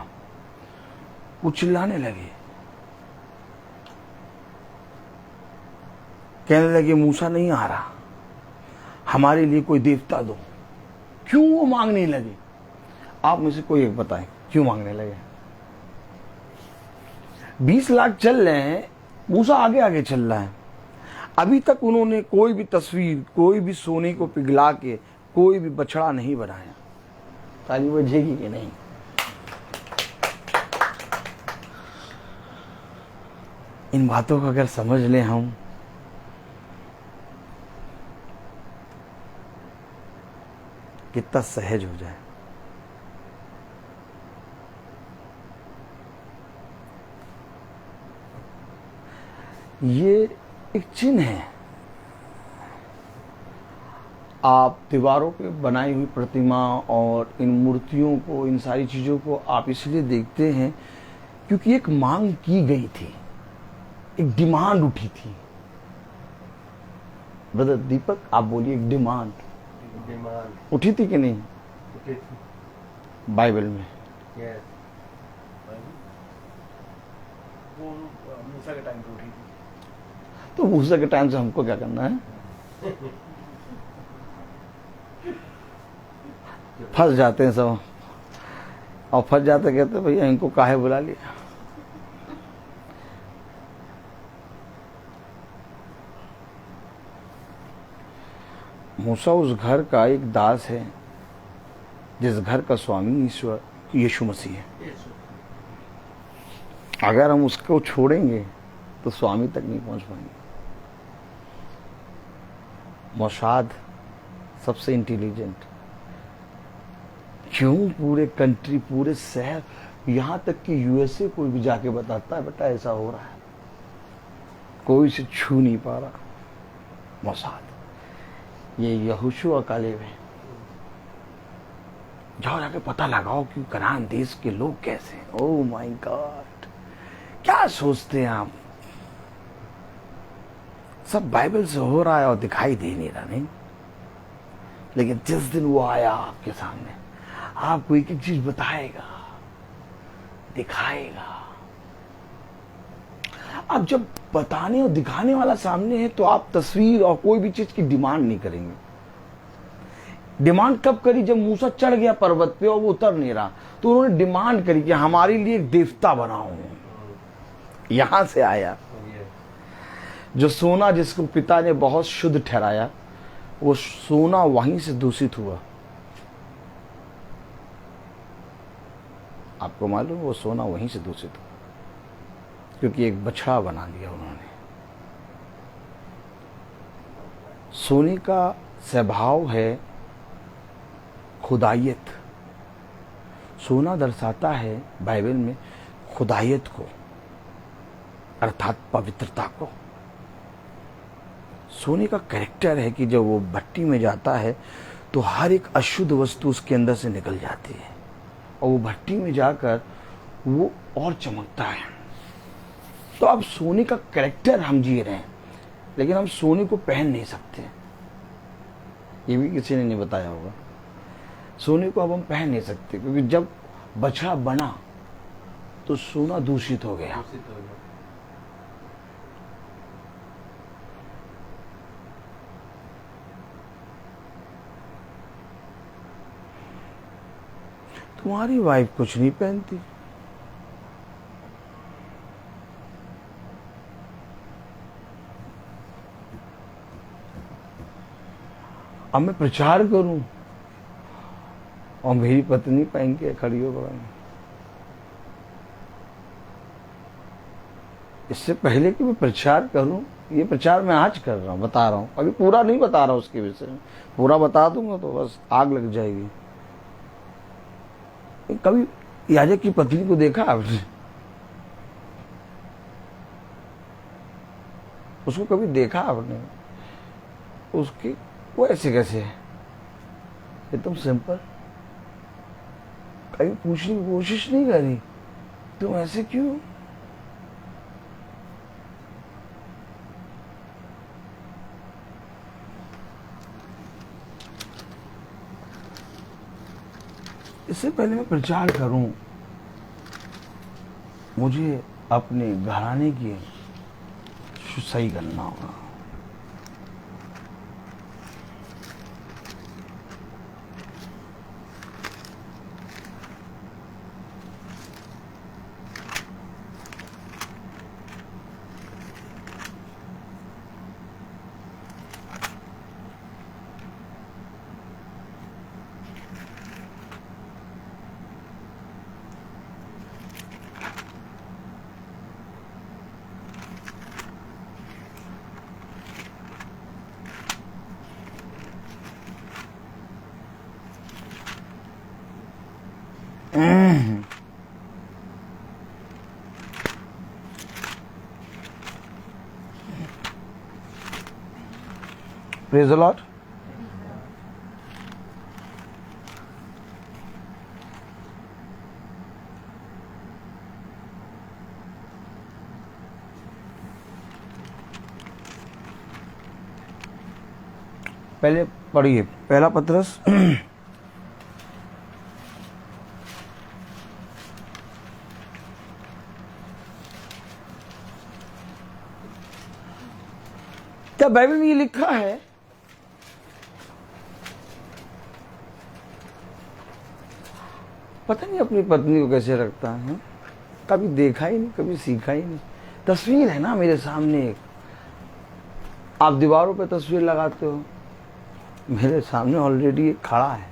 वो चिल्लाने लगे, कहने लगे मूसा नहीं आ रहा, हमारे लिए कोई देवता दो। क्यों वो मांगने लगे? आप में से कोई एक बताएं क्यों मांगने लगे? 20 लाख चल रहे हैं, मूसा आगे आगे चल रहा है। अभी तक उन्होंने कोई भी तस्वीर, कोई भी सोने को पिघला के कोई भी बछड़ा नहीं बनाया। ताली बजेगी कि नहीं? इन बातों को अगर समझ लें हम, कितना सहज हो जाए। ये एक चिन्ह है। आप दीवारों पे बनाई हुई प्रतिमा और इन मूर्तियों को, इन सारी चीजों को आप इसलिए देखते हैं क्योंकि एक मांग की गई थी, एक डिमांड उठी थी। ब्रदर दीपक, आप बोलिए, एक डिमांड उठी थी कि नहीं बाइबल में? वो मूसा के टाइम पे उठी थी। तो मूसा के टाइम से हमको क्या करना है? फंस जाते हैं सब, और फंस जाते कहते भैया इनको काहे बुला लिया। मूसा उस घर का एक दास है जिस घर का स्वामी ईश्वर यीशु मसीह है। अगर हम उसको छोड़ेंगे तो स्वामी तक नहीं पहुंच पाएंगे। मोसाद सबसे इंटेलिजेंट, क्यों पूरे कंट्री, पूरे शहर, यहां तक कि यूएसए कोई भी जाके बताता है बेटा ऐसा हो रहा है, कोई से छू नहीं पा रहा। मोसाद, ये यहोशू कालेब है। जाओ जाके पता लगाओ कि कनान देश के लोग कैसे हैं। ओह माय गॉड, क्या सोचते हैं आप? सब बाइबल से हो रहा है और दिखाई दे नहीं रहा, नहीं? लेकिन जिस दिन वो आया आपके सामने, आपको एक एक चीज बताएगा, दिखाएगा। अब जब बताने और दिखाने वाला सामने है तो आप तस्वीर और कोई भी चीज की डिमांड नहीं करेंगे। डिमांड कब करी? जब मूसा चढ़ गया पर्वत पे और वो उतर नहीं रहा, तो उन्होंने डिमांड करी कि हमारे लिए एक देवता बनाओ। यहां से आया जो सोना जिसको पिता ने बहुत शुद्ध ठहराया, वो सोना वहीं से दूषित हुआ। आपको मालूम, वो सोना वहीं से दूषित हुआ क्योंकि एक बछड़ा बना दिया उन्होंने। सोने का स्वभाव है खुदायत। सोना दर्शाता है बाइबल में खुदायत को, अर्थात पवित्रता को। सोने का कैरेक्टर है कि जब वो भट्टी में जाता है तो हर एक अशुद्ध वस्तु उसके अंदर से निकल जाती है और वो भट्टी में जाकर वो और चमकता है। तो अब सोने का कैरेक्टर हम जी रहे हैं, लेकिन हम सोने को पहन नहीं सकते। ये भी किसी ने नहीं बताया होगा। सोने को अब हम पहन नहीं सकते क्योंकि जब बछड़ा बना तो सोना दूषित हो गया। तुम्हारी वाइफ कुछ नहीं पहनती। अब मैं प्रचार करूं और मेरी पत्नी पहन के खड़ी हो गई। इससे पहले कि मैं प्रचार करूं, ये प्रचार मैं आज कर रहा हूं, बता रहा हूं, अभी पूरा नहीं बता रहा उसके विषय में। पूरा बता दूंगा तो बस आग लग जाएगी। कभी याजक की पत्नी को देखा आपने? उसको कभी देखा आपने? उसकी वो ऐसे कैसे है, एकदम सिंपल। कभी पूछने की कोशिश नहीं करी तुम ऐसे क्यों? इससे पहले मैं प्रचार करूं, मुझे अपने घराने की सही करना होगा। Praise the Lord. पहले पढ़िए पहला पत्रस क्या बाइबल में ये लिखा है? पता नहीं अपनी पत्नी को कैसे रखता है। कभी देखा ही नहीं, कभी सीखा ही नहीं। तस्वीर है ना मेरे सामने एक, आप दीवारों पे तस्वीर लगाते हो, मेरे सामने ऑलरेडी एक खड़ा है।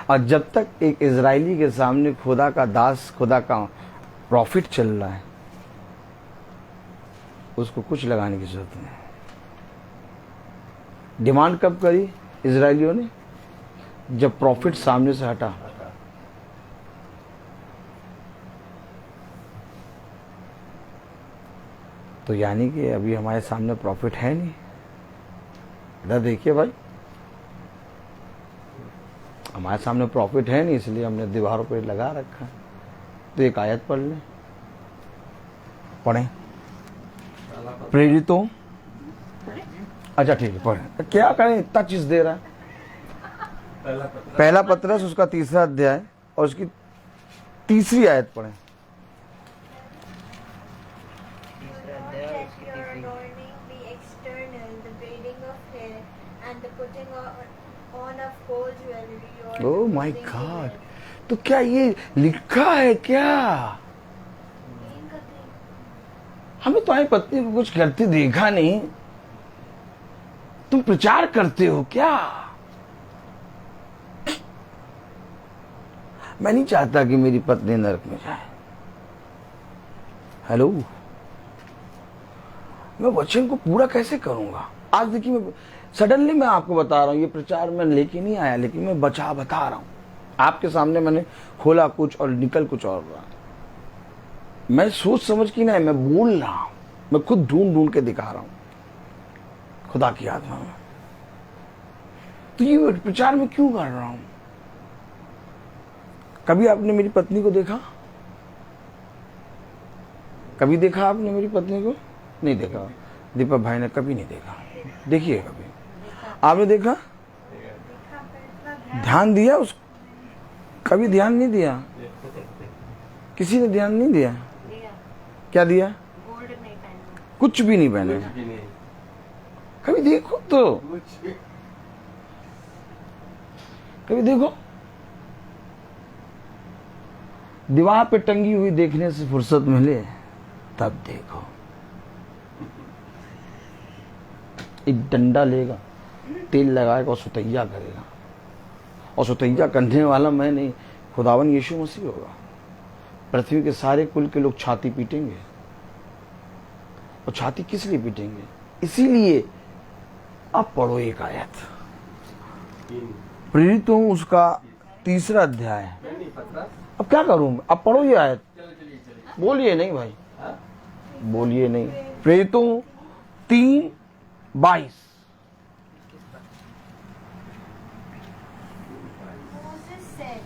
और जब तक एक इजरायली के सामने खुदा का दास, खुदा का प्रॉफिट चल रहा है, उसको कुछ लगाने की जरूरत नहीं। डिमांड कब करी इजरायलियों ने? जब प्रॉफिट सामने से हटा। तो यानी कि अभी हमारे सामने प्रॉफिट है नहीं। इधर देखिए भाई, हमारे सामने प्रॉफिट है नहीं, इसलिए हमने दीवारों पर लगा रखा। तो एक आयत पढ़ लें, पढ़ें। प्रेरितों, अच्छा ठीक है पढ़ें। क्या करें, इतना चीज दे रहा है। पहला पत्रस उसका 3रा अध्याय और उसकी 3री आयत पढ़ें। ओह माय गॉड, तो क्या ये लिखा है क्या? हमें तुम्हारी पत्नी को कुछ करते देखा नहीं। तुम प्रचार करते हो क्या? मैं नहीं चाहता कि मेरी पत्नी नरक में जाए। हेलो, मैं वचन को पूरा कैसे करूंगा? आज देखिए, मैं सडनली मैं आपको बता रहा हूं, ये प्रचार मैं लेके नहीं आया, लेकिन मैं बता रहा हूं आपके सामने। मैंने खोला कुछ और निकल कुछ और रहा। मैं सोच समझ की नहीं, मैं बोल रहा हूं, मैं खुद ढूंढ के दिखा रहा हूं खुदा की आत्मा में। तो ये प्रचार में क्यों कर रहा हूं? कभी आपने मेरी पत्नी को देखा? कभी देखा आपने मेरी पत्नी को? नहीं देखा। दीपक भाई ने कभी नहीं देखा। देखिए कभी आपने देखा? ध्यान दिया उस? कभी ध्यान नहीं दिया। किसी ने ध्यान नहीं दिया। क्या दिया? कुछ भी नहीं पहने। कभी देखो तो कभी देखो, दीवार पे टंगी हुई देखने से फुर्सत मिले तब देखो। एक डंडा लेगा, तेल लगाएगा और सुतैया करेगा, और सुतैया करने वाला मैं नहीं, खुदावन यीशु मसीह होगा। पृथ्वी के सारे कुल के लोग छाती पीटेंगे, और छाती किस लिए पीटेंगे? इसीलिए अब पढ़ो एक आयत, प्रेरितों उसका 3 अध्याय। अब क्या करूं, अब पढ़ो ये आयत, बोलिए नहीं भाई, बोलिए नहीं। प्रेरितों 3:22। Moses said,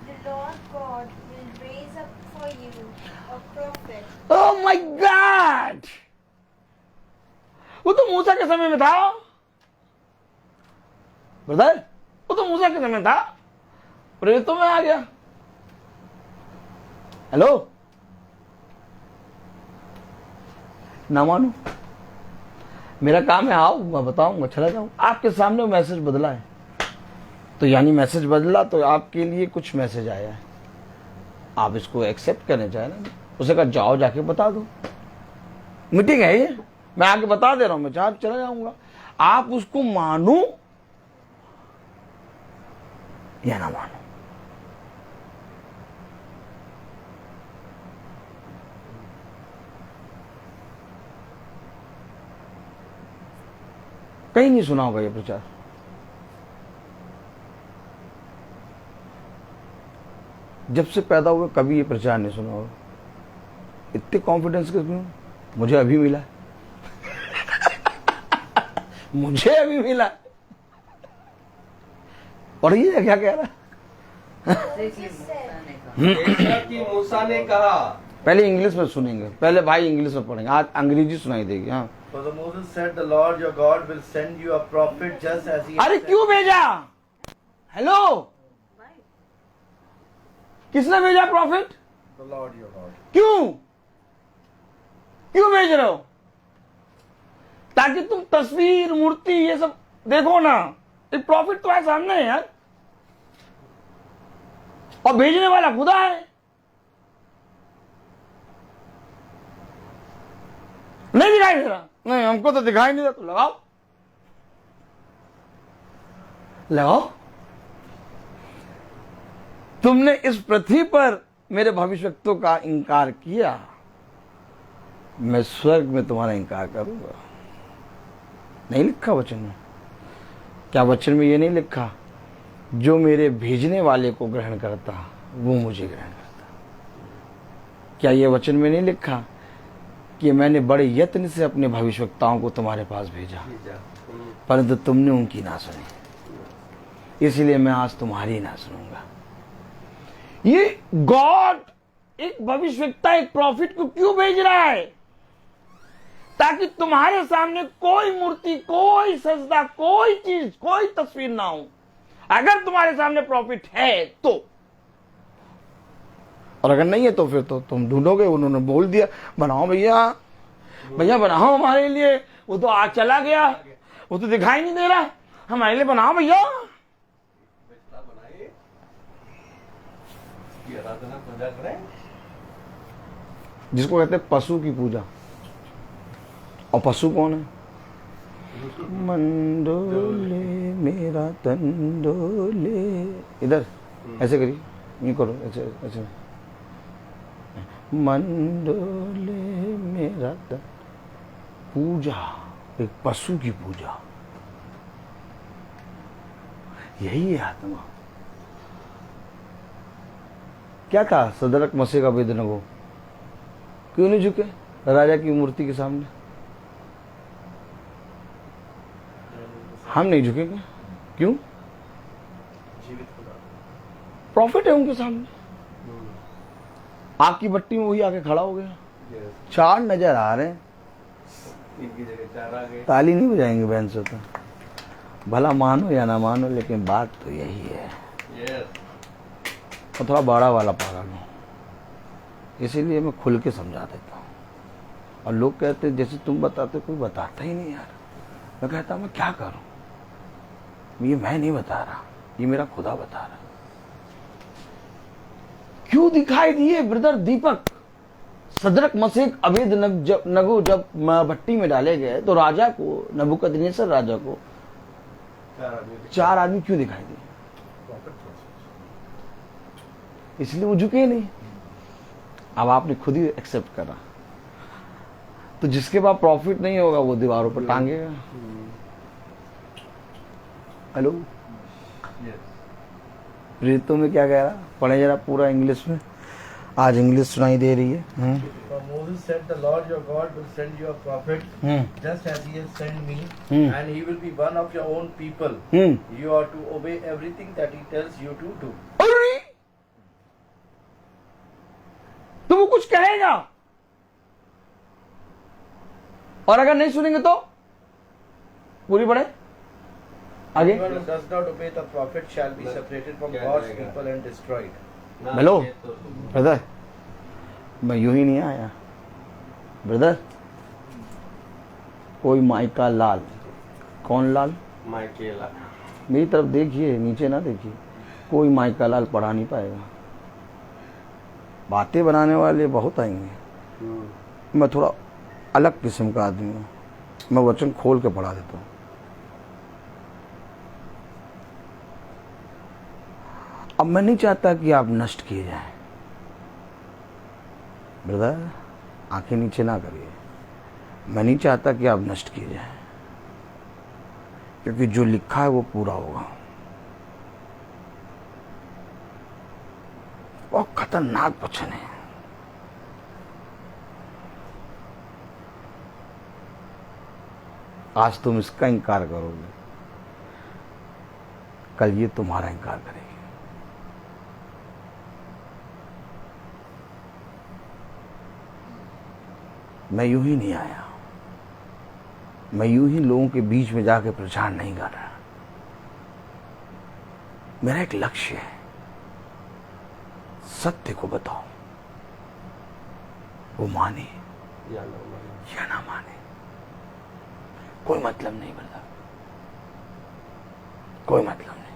"The Lord God will raise up for you a prophet." Oh my God! वो तो मूसा के समय में था ब्रदर, वो तो मूसा के समय में था, प्रेरितों में आ गया। हेलो, ना मानो, मेरा काम है आओ मैं बताऊंगा, चला जाऊं। आपके सामने मैसेज बदला है, तो यानी मैसेज बदला तो आपके लिए कुछ मैसेज आया है, आप इसको एक्सेप्ट करने चाहे ना। उसे कहा जाओ जाके बता दो, मीटिंग है ये, मैं आके बता दे रहा हूं, मैं चला जाऊंगा। आप उसको मानो या ना मानो। कहीं नहीं सुना होगा ये प्रचार, जब से पैदा हुए कभी ये प्रचार नहीं सुना होगा। इतने कॉन्फिडेंस के क्यों? मुझे अभी मिला मुझे अभी मिला। पढ़िए क्या कह रहा है। जैसा कि मूसा ने कहा, पहले इंग्लिश में सुनेंगे, पहले भाई इंग्लिश में पढ़ेंगे, आज अंग्रेजी सुनाई देगी। हाँ, For the Moses said, the Lord your God will send you a prophet just as he अरे has क्यों भेजा? हेलो, किसने भेजा profit? sent the Lord your God. क्यों क्यों भेज रहे हो? ताकि तुम तस्वीर मूर्ति ये सब देखो ना। एक प्रॉफिट तो है सामने है यार, और भेजने वाला खुदा है। नहीं दिखाई दे रहा? नहीं, हमको तो दिखाई नहीं देता। तो लगाओ लगाओ। तुमने इस पृथ्वी पर मेरे भविष्यवक्तों का इंकार किया, मैं स्वर्ग में तुम्हारा इंकार करूंगा। नहीं लिखा वचन में? क्या वचन में ये नहीं लिखा, जो मेरे भेजने वाले को ग्रहण करता वो मुझे ग्रहण करता? क्या ये वचन में नहीं लिखा कि मैंने बड़े यत्न से अपने भविष्यवक्ताओं को तुम्हारे पास भेजा, परंतु तुमने उनकी ना सुनी, इसलिए मैं आज तुम्हारी ना सुनूंगा। ये गॉड एक भविष्यवक्ता, एक प्रॉफिट को क्यों भेज रहा है? ताकि तुम्हारे सामने कोई मूर्ति, कोई सजदा, कोई चीज, कोई तस्वीर ना हो। अगर तुम्हारे सामने प्रॉफिट है तो, और अगर नहीं है तो फिर तो तुम ढूंढोगे। उन्होंने बोल दिया बनाओ भैया, भैया बनाओ हमारे लिए, वो तो आज चला गया, वो तो दिखाई नहीं दे रहा, हमारे लिए बनाओ भैया। बनाइए की आराधना पूजा करें, जिसको कहते हैं पशु की पूजा। और पशु कौन है? मंडोले मेरा तंडोले। इधर ऐसे करिए, ये करो ऐसे ऐसे। मंडोले मेरा तन, पूजा, एक पशु की पूजा। यही है आत्मा। क्या था सदरक मसीह का बेदनगो? क्यों नहीं झुके राजा की मूर्ति के सामने? हम नहीं झुकेंगे, क्यों? जीवित खुदा, प्रॉफिट है उनके सामने। आग की भट्टी में वही आके खड़ा हो गया। 4 नजर आ रहे हैं, इनकी जगह 4 आ गए। ताली नहीं बजाएंगे बहन से तो, भला मानो या ना मानो, लेकिन बात तो यही है। और थोड़ा बड़ा वाला पागल हूँ, इसीलिए मैं खुल के समझा देता हूँ। और लोग कहते हैं जैसे तुम बताते, कोई बताता ही नहीं यार। मैं कहता मैं क्या करूँ, ये मैं नहीं बता रहा, ये मेरा खुदा बता रहा है। क्यों दिखाई दिए ब्रदर दीपक? सदरक मसीह अबेद नगो जब भट्टी में डाले गए तो राजा को, नबूकदनेस्सर राजा को 4 आदमी क्यों दिखाई दिए? इसलिए वो झुके नहीं। अब आपने खुद ही एक्सेप्ट करा, तो जिसके पास प्रॉफिट नहीं होगा वो दीवारों पर टांगेगा। हेलो, प्रेरितों में क्या कह रहा? पढ़े जरा पूरा इंग्लिश में, आज इंग्लिश सुनाई दे रही है। For Moses said, "The Lord your God will send you a prophet, just as He has sent me, and He will be one of your own people. You are to obey everything that He tells you to do." अरे! तो वो कुछ कहेगा, और अगर नहीं सुनेंगे तो पूरी पढ़े आगे। Anyone who does not obey the prophet shall be separated from God's people and destroyed. Hello brother, मैं यूं ही नहीं आया ब्रदर। कोई माइका लाल, कौन लाल? माइकेला। मेरी तरफ देखिए, नीचे ना देखिए। कोई माइका लाल पढ़ा नहीं पाएगा। बातें बनाने वाले बहुत आएंगे। मैं थोड़ा अलग किस्म का आदमी हूँ, मैं वचन खोल के पढ़ा देता हूँ। अब मैं नहीं चाहता कि आप नष्ट किए जाएं। ब्रदर, आंखें नीचे ना करिए। मैं नहीं चाहता कि आप नष्ट किए जाएं, क्योंकि जो लिखा है वो पूरा होगा। बहुत खतरनाक वचन है। आज तुम इसका इंकार करोगे, कल ये तुम्हारा इंकार करेगी। मैं यूं ही नहीं आया, मैं यूं ही लोगों के बीच में जाकर प्रचार नहीं कर रहा। मेरा एक लक्ष्य है, सत्य को बताओ, वो माने या ना माने, कोई मतलब नहीं बता, कोई मतलब नहीं।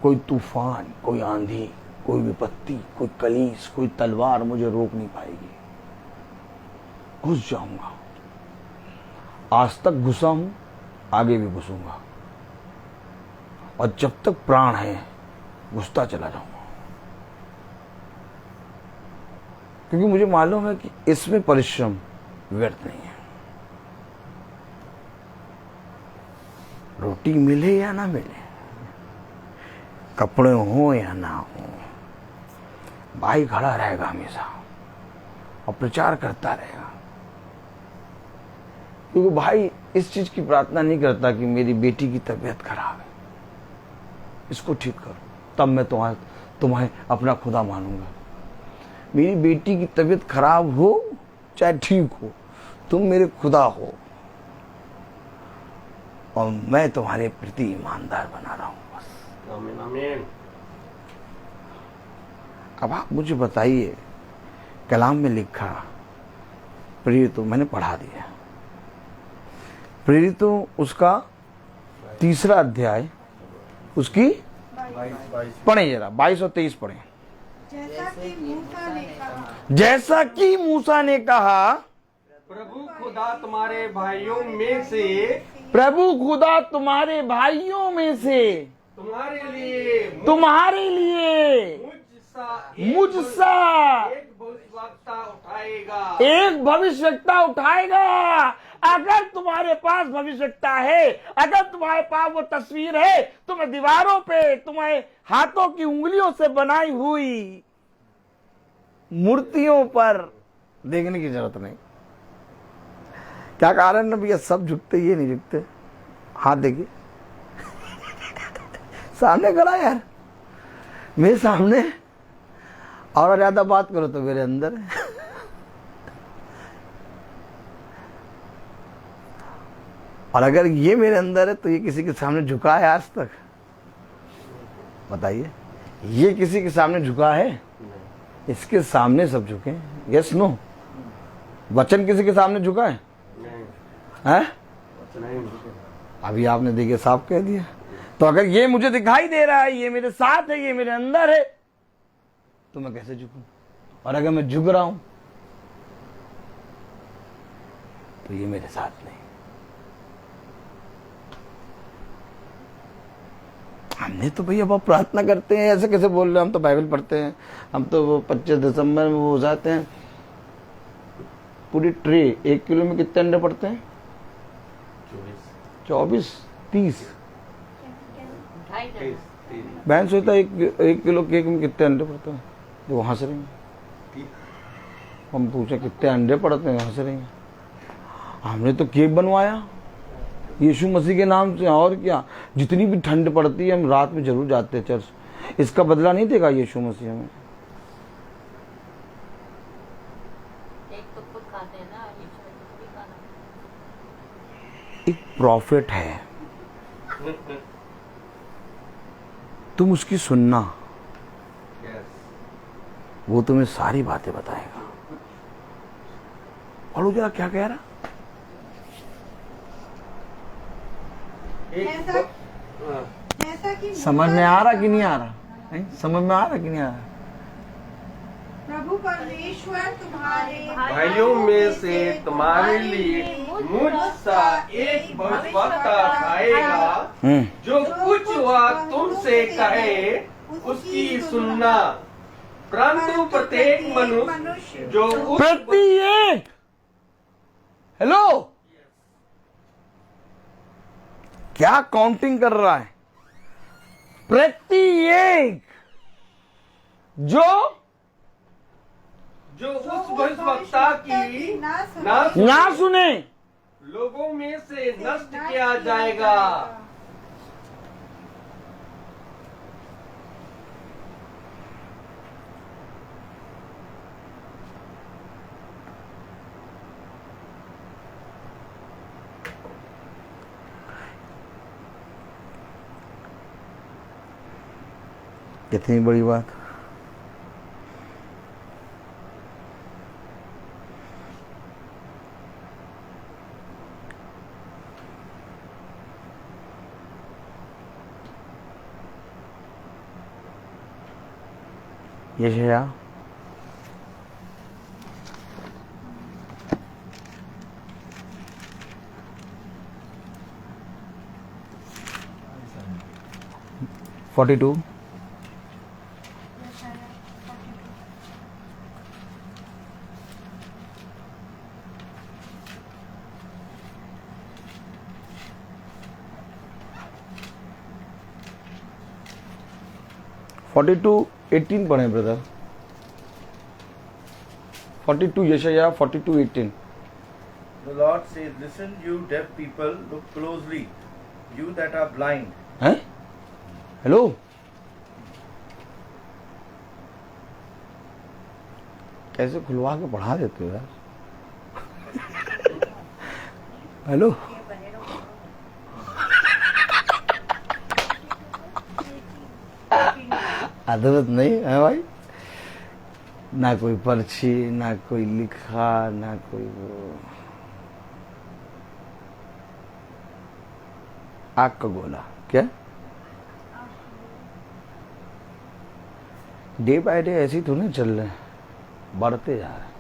कोई तूफान, कोई आंधी, कोई विपत्ति, कोई कलीस, कोई तलवार मुझे रोक नहीं पाएगी। घुस जाऊंगा, आज तक घुसा हूं, आगे भी घुसूंगा, और जब तक प्राण है घुसता चला जाऊंगा, क्योंकि मुझे मालूम है कि इसमें परिश्रम व्यर्थ नहीं है। रोटी मिले या ना मिले, कपड़े हो या ना हो, भाई खड़ा रहेगा हमेशा और प्रचार करता रहेगा। क्योंकि भाई इस चीज की प्रार्थना नहीं करता कि मेरी बेटी की तबीयत खराब है, इसको ठीक करो, तब मैं तुम्हें अपना खुदा मानूंगा। मेरी बेटी की तबीयत खराब हो चाहे ठीक हो, तुम मेरे खुदा हो, और मैं तुम्हारे प्रति ईमानदार बना रहा हूं बस। आमीन आमीन। अब आप मुझे बताइए, कलाम में लिखा, प्रेरितों, मैंने पढ़ा दिया, प्रेरितों उसका 3 अध्याय, उसकी पढ़े जरा 22 और 23 पढ़े। जैसा कि मूसा ने कहा, प्रभु खुदा तुम्हारे भाइयों में से, प्रभु खुदा तुम्हारे भाइयों में से तुम्हारे लिए मुझसा एक भविष्यवक्ता उठाएगा। अगर तुम्हारे पास भविष्यवक्ता है, अगर तुम्हारे पास वो तस्वीर है, तुम्हें दीवारों पे, तुम्हें हाथों की उंगलियों से बनाई हुई मूर्तियों पर देखने की जरूरत नहीं। क्या कारण है भैया? सब झुकते, ये नहीं झुकते। हाथ देखिए, सामने खड़ा यार, मेरे सामने, और ज्यादा बात करो तो मेरे अंदर है। और अगर ये मेरे अंदर है तो ये किसी के सामने झुका है आज तक? बताइए, ये किसी के सामने झुका है? इसके सामने सब झुके। Yes no? वचन किसी के सामने झुका है? हैं? अभी आपने देखिए साफ कह दिया। तो अगर ये मुझे दिखाई दे रहा है, ये मेरे साथ है, ये मेरे अंदर है, तो मैं कैसे झुकूं? और अगर मैं झुक रहा हूं तो ये मेरे साथ नहीं। हमने तो भैया बहुत प्रार्थना करते हैं, ऐसे कैसे बोल रहे हैं? हम तो बाइबल पढ़ते हैं, हम तो वो 25 दिसंबर में वो हो जाते हैं पूरी ट्रे। 1 किलो में कितने अंडे पड़ते हैं? 24 30। बहन सोचता है 1 किलो केक में कितने अंडे पड़ते हैं? वो हंस रही हैं। हम पूछे कितने अंडे पड़ते हैं, हंस रही हैं। हमने तो केक बनवाया यीशु मसीह के नाम से, और क्या। जितनी भी ठंड पड़ती है हम रात में जरूर जाते हैं चर्च। इसका बदला नहीं देगा यीशु मसीह हमें। एक तो खुद खाते हैं ना, एक प्रॉफिट है, तुम उसकी सुनना, वो तुम्हें सारी बातें बताएगा। और वो जरा क्या कह रहा? समझ में आ रहा कि नहीं आ रहा? नहीं समझ में आ रहा कि नहीं आ रहा? प्रभु परमेश्वर तुम्हारे भाइयों में से तुम्हारे लिए मुझ सा एक भविष्यवक्ता आएगा, जो कुछ वह तुमसे कहे उसकी सुनना। परंतु प्रत्येक मनुष्य जो प्रत्येक, हेलो, क्या काउंटिंग कर रहा है? प्रत्येक जो उस भविष्यवक्ता की ना सुने लोगों में से नष्ट किया जाएगा। कितनी बड़ी बात। यशाया 42 42:18 पढ़े ब्रदर। 42 यशाया 42:18। The Lord says, listen, you deaf people, look closely, you that are blind. हैं? हेलो, कैसे खुलवा के पढ़ा देते हो यार? हेलो, अदरत नहीं है भाई, ना कोई पर्ची, ना कोई लिखा, ना कोई वो। आग का गोला क्या? डे बाय डे ऐसे ही थोड़ी चल रहे हैं, बढ़ते जा रहे हैं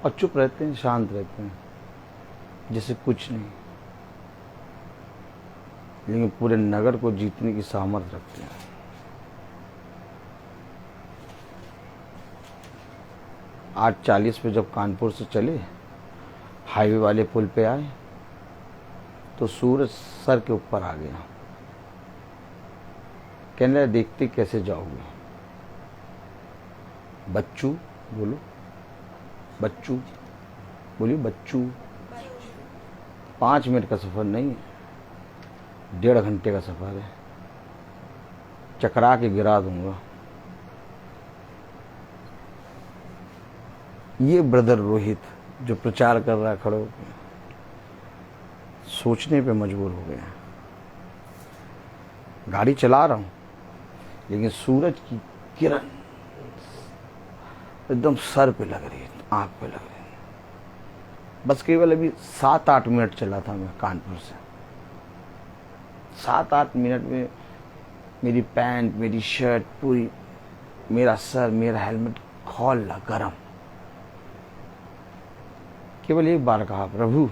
और चुप रहते हैं, शांत रहते हैं जैसे कुछ नहीं, लेकिन पूरे नगर को जीतने की सामर्थ्य रखते हैं। आज 40 पे जब कानपुर से चले, हाईवे वाले पुल पे आए तो सूरज सर के ऊपर आ गया। कहने लगा, देखते कैसे जाओगे बच्चू? बोलो बच्चू, बोलिए बच्चू। 5 मिनट का सफर नहीं है, 1.5 घंटे का सफर है। चकरा के गिरा दूंगा। ये ब्रदर रोहित जो प्रचार कर रहा है, खड़े होकर सोचने पे मजबूर हो गया। गाड़ी चला रहा हूं लेकिन सूरज की किरण एकदम सर पे लग रही है, आंख पे लग रही है। बस केवल अभी 7-8 मिनट चला था मैं कानपुर से। 7-8 मिनट में मेरी पैंट, मेरी शर्ट पूरी, मेरा सर, मेरा हेलमेट खौला गरम। केवल एक बार कहा, प्रभु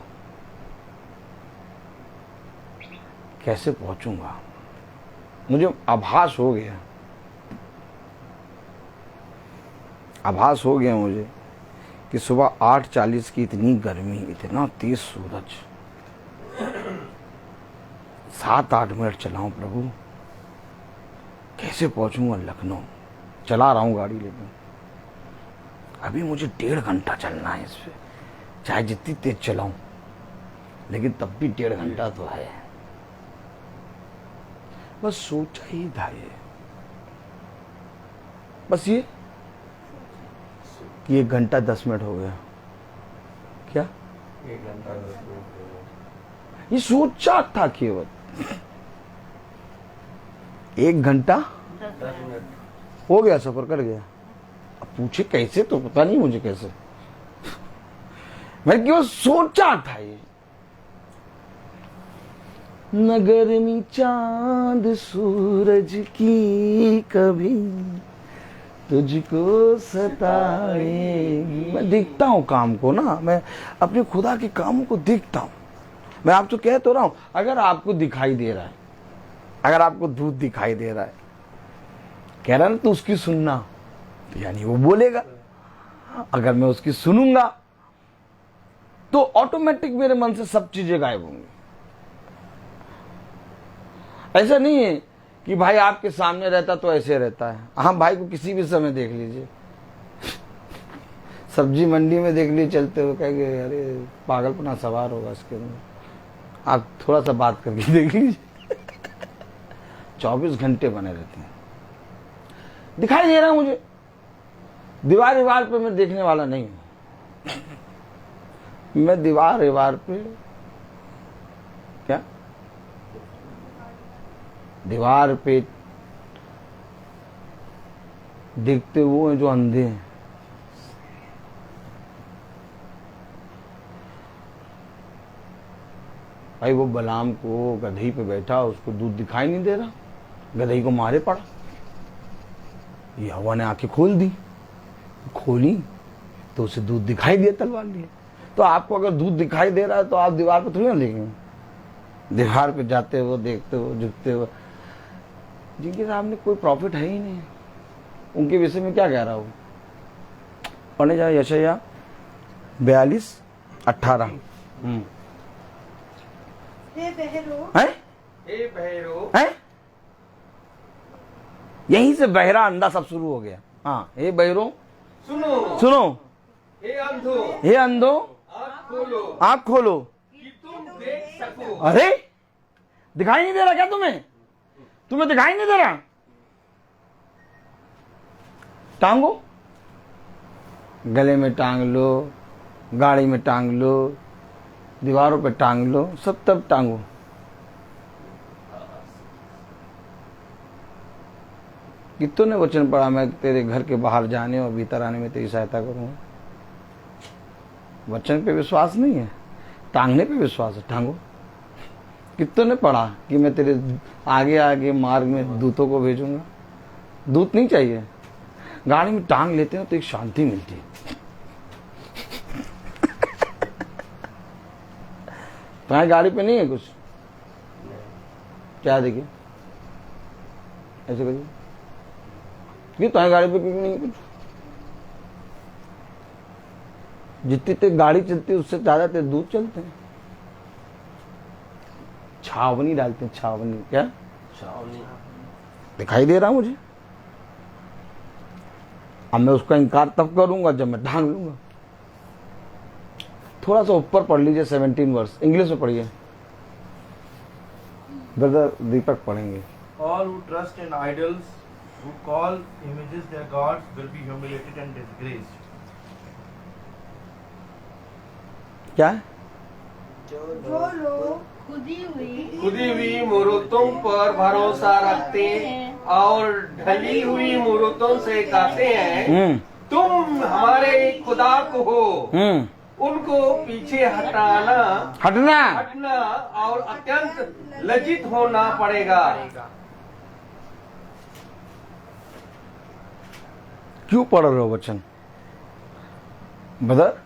कैसे पहुंचूंगा। मुझे आभास हो गया मुझे कि सुबह 8:40 की इतनी गर्मी, इतना तेज सूरज, 7-8 मिनट चलाऊं प्रभु, कैसे पहुंचूंगा लखनऊ। चला रहा हूं गाड़ी, लेकिन अभी मुझे 1.5 घंटा चलना है इस पे, चाहे जितनी तेज चलाऊं, लेकिन तब भी 1.5 घंटा तो है। बस सोचा ही था ये, बस ये कि 1 घंटा 10 मिनट हो गया। क्या 1 घंटा 10 मिनट ये सोचा था केवल 1 घंटा 10 मिनट हो गया, सफर कर गया। अब पूछे कैसे, तो पता नहीं मुझे कैसे, मैं केवल सोचा था ये। नगर में चांद सूरज की कभी तुझको सताएगी। मैं देखता हूँ काम को ना, मैं अपने खुदा के कामों को देखता हूँ। मैं आपको कह तो रहा हूँ, अगर आपको दिखाई दे रहा है, अगर आपको दूध दिखाई दे रहा है, कह रहा है ना, तो उसकी सुनना, तो यानी वो बोलेगा। अगर मैं उसकी सुनूंगा तो ऑटोमेटिक मेरे मन से सब चीजें गायब होंगी। ऐसा नहीं है कि भाई आपके सामने रहता तो ऐसे रहता है। हम भाई को किसी भी समय देख लीजिए, सब्जी मंडी में देख लीजिए चलते हुए, कहेंगे अरे पागलपना सवार होगा इसके अंदर। आप थोड़ा सा बात करके देख लीजिए, 24 घंटे बने रहते हैं। दिखाई दे रहा है मुझे, दीवार पे मैं देखने वाला नहीं हूं। मैं दीवार पे क्या, दीवार पे देखते वो हैं जो अंधे हैं। भाई वो बलाम को गधई पे बैठा, उसको दूध दिखाई नहीं दे रहा, गधई को मारे पड़ा। ये हवा ने आंखें खोल दी, खोली तो उसे दूध दिखाई दिया तलवार लिए। तो आपको अगर दूध दिखाई दे रहा है तो आप दीवार पे थोड़ी ना देखेंगे। दीवार पे जाते हो, देखते हो, झुकते हो। जिनके सामने कोई प्रॉफिट है ही नहीं, उनके विषय में क्या कह रहा हूं। पढ़ने जाए यशायाह 42:18। हे बहरो, है हे बहरो, है, यहीं से बहरा अंधा सब शुरू हो गया। हाँ, हे बहरो सुनो, सुनो, हे अंधो, हे अंधो आँख खोलो आंख खोलो कि तुम देख सको। अरे दिखाई नहीं दे रहा क्या तुम्हें? तुम्हें दिखाई नहीं दे रहा? टांगो, गले में टांग लो, गाड़ी में टांग लो, दीवारों पे टांग लो, सब तब टांगो। कितनों ने वचन पढ़ा, मैं तेरे घर के बाहर जाने और भीतर आने में तेरी सहायता करूंगा। वचन पे विश्वास नहीं है, टांगने पे विश्वास है, टांगो। कितनों ने पढ़ा कि मैं तेरे आगे आगे मार्ग में दूतों को भेजूंगा। दूत नहीं चाहिए, गाड़ी में टांग लेते हैं तो एक शांति मिलती है। तुम्हारी गाड़ी पे नहीं है कुछ, क्या देखिए, ऐसे करिए, ये तुम्हारी गाड़ी पे नहीं है कुछ। जितनी तेज गाड़ी चलती है उससे ज्यादा तेज दूध चलते हैं। छावनी डालते हैं, छावनी। क्या छावनी दिखाई दे रहा मुझे? अब मैं उसका इनकार तब करूंगा जब मैं ढांग लूंगा। थोड़ा सा ऊपर पढ़ लीजिए 17 वर्ष, इंग्लिश में पढ़िए। ब्रदर दीपक पढ़ेंगे। All who trust in idols, who call images their gods, will be humiliated and disgraced. क्या है? जो लोग खुदी हुई मूर्तों पर भरोसा रखते और ढली हुई मूर्तों से कहते हैं तुम हमारे खुदा को हो, उनको पीछे हटना और अत्यंत लज्जित होना पड़ेगा। क्यों पढ़ रहे हो वचन? ब्रदर,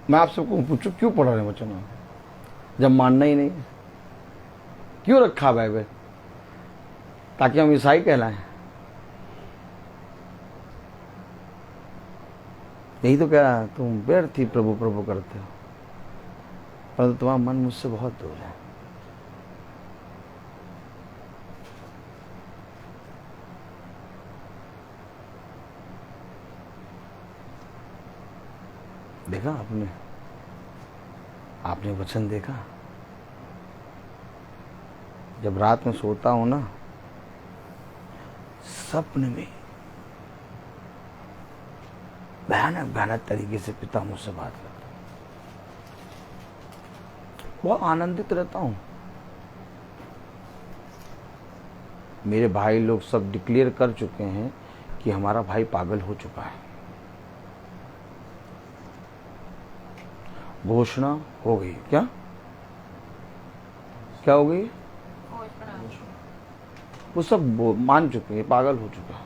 मैं आप सबको पूछूं, क्यों पढ़ रहे हो वचन जब मानना ही नहीं? क्यों रखा बाइबल? ताकि हम ईसाई कहलाएं? यही तो कह रहा है, तुम व्यर्थ ही प्रभु प्रभु करते हो, परंतु तुम्हारा मन मुझसे बहुत दूर है। देखा आपने वचन देखा? जब रात में सोता हूं ना, सपने में भयानक भयानक तरीके से पिता मुझसे बात करता, बहुत आनंदित रहता हूं। मेरे भाई लोग सब डिक्लेयर कर चुके हैं कि हमारा भाई पागल हो चुका है। घोषणा हो गई। क्या हो गई? वो सब मान चुके हैं, पागल हो चुका है।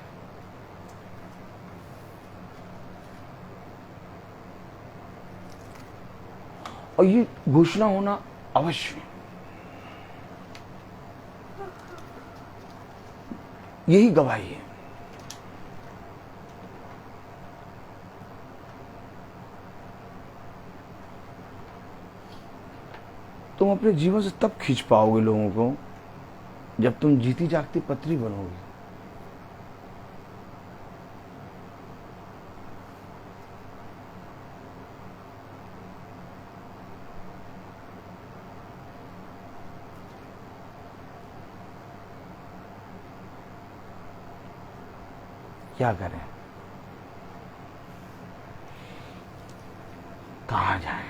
और ये घोषणा होना अवश्य है। यही गवाही है। तुम अपने जीवन से तब खींच पाओगे लोगों को जब तुम जीती जागती पत्री बनोगे। क्या करें? कहां जाएं?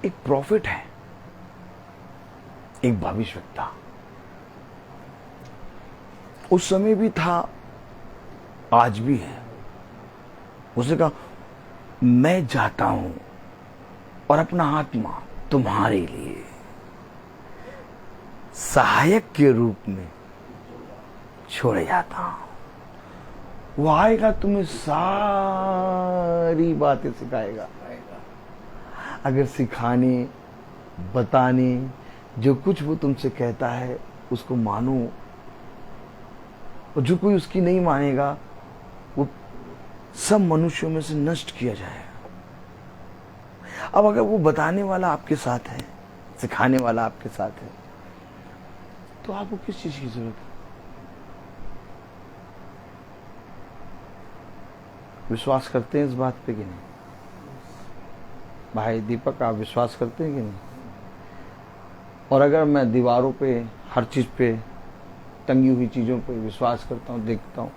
एक प्रॉफिट है, एक भविष्यवक्ता। उस समय भी था, आज भी है। उसने कहा, मैं जाता हूं और अपना आत्मा तुम्हारे लिए सहायक के रूप में छोड़े जाता हूं। वो आएगा, तुम्हें सारी बातें सिखाएगा। अगर सिखाने, बताने, जो कुछ वो तुमसे कहता है उसको मानो, और जो कोई उसकी नहीं मानेगा वो सब मनुष्यों में से नष्ट किया जाएगा। अब अगर वो बताने वाला आपके साथ है, सिखाने वाला आपके साथ है, तो आपको किस चीज की जरूरत है? विश्वास करते हैं इस बात पे कि नहीं? भाई दीपक, आप विश्वास करते हैं कि नहीं? और अगर मैं दीवारों पे, हर चीज पे, टंगी हुई चीजों पे विश्वास करता हूं, देखता हूं,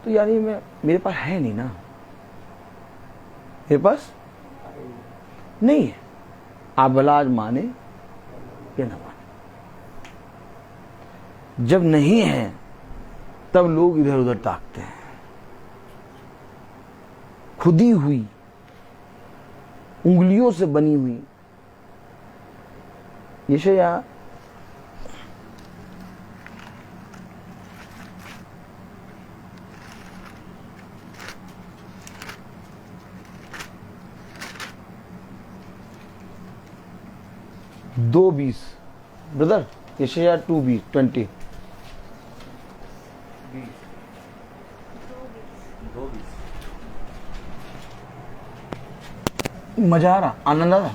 तो यानी मेरे पास है नहीं ना, मेरे पास नहीं है। आप भला आज माने या ना माने, जब नहीं है तब लोग इधर उधर ताकते हैं। खुदी हुई, उंगलियों से बनी हुई यशायाह 2:20, ब्रदर, यशायाह 2:20 मजा आ रहा, आनंद आ रहा,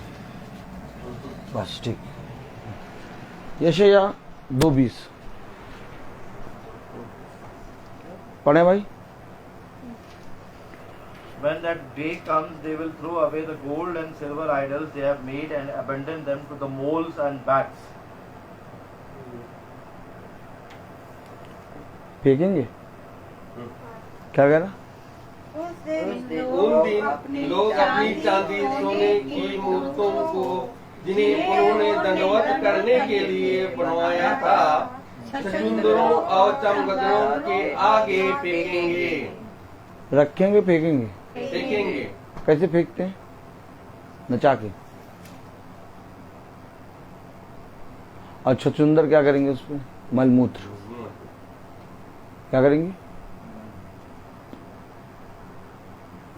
बस ठीक। यशायाह 2:20 पढ़े भाई। When that day comes, they will throw away the gold and silver idols they have made and abandon them to the moles and bats. फेंकेंगे? क्या कह रहा? उस दिन उन दिन लोग अपनी चांदी सोने की मूर्तों को, जिन्हें उन्होंने दंडवत करने के लिए बनवाया था, छछूंदरों और चमगदड़ों के आगे फेंकेंगे। रखेंगे फेंकेंगे? फेंकेंगे। कैसे फेंकते हैं? नचा के। और छछूंदर क्या करेंगे उसमें? मलमूत्र क्या करेंगे?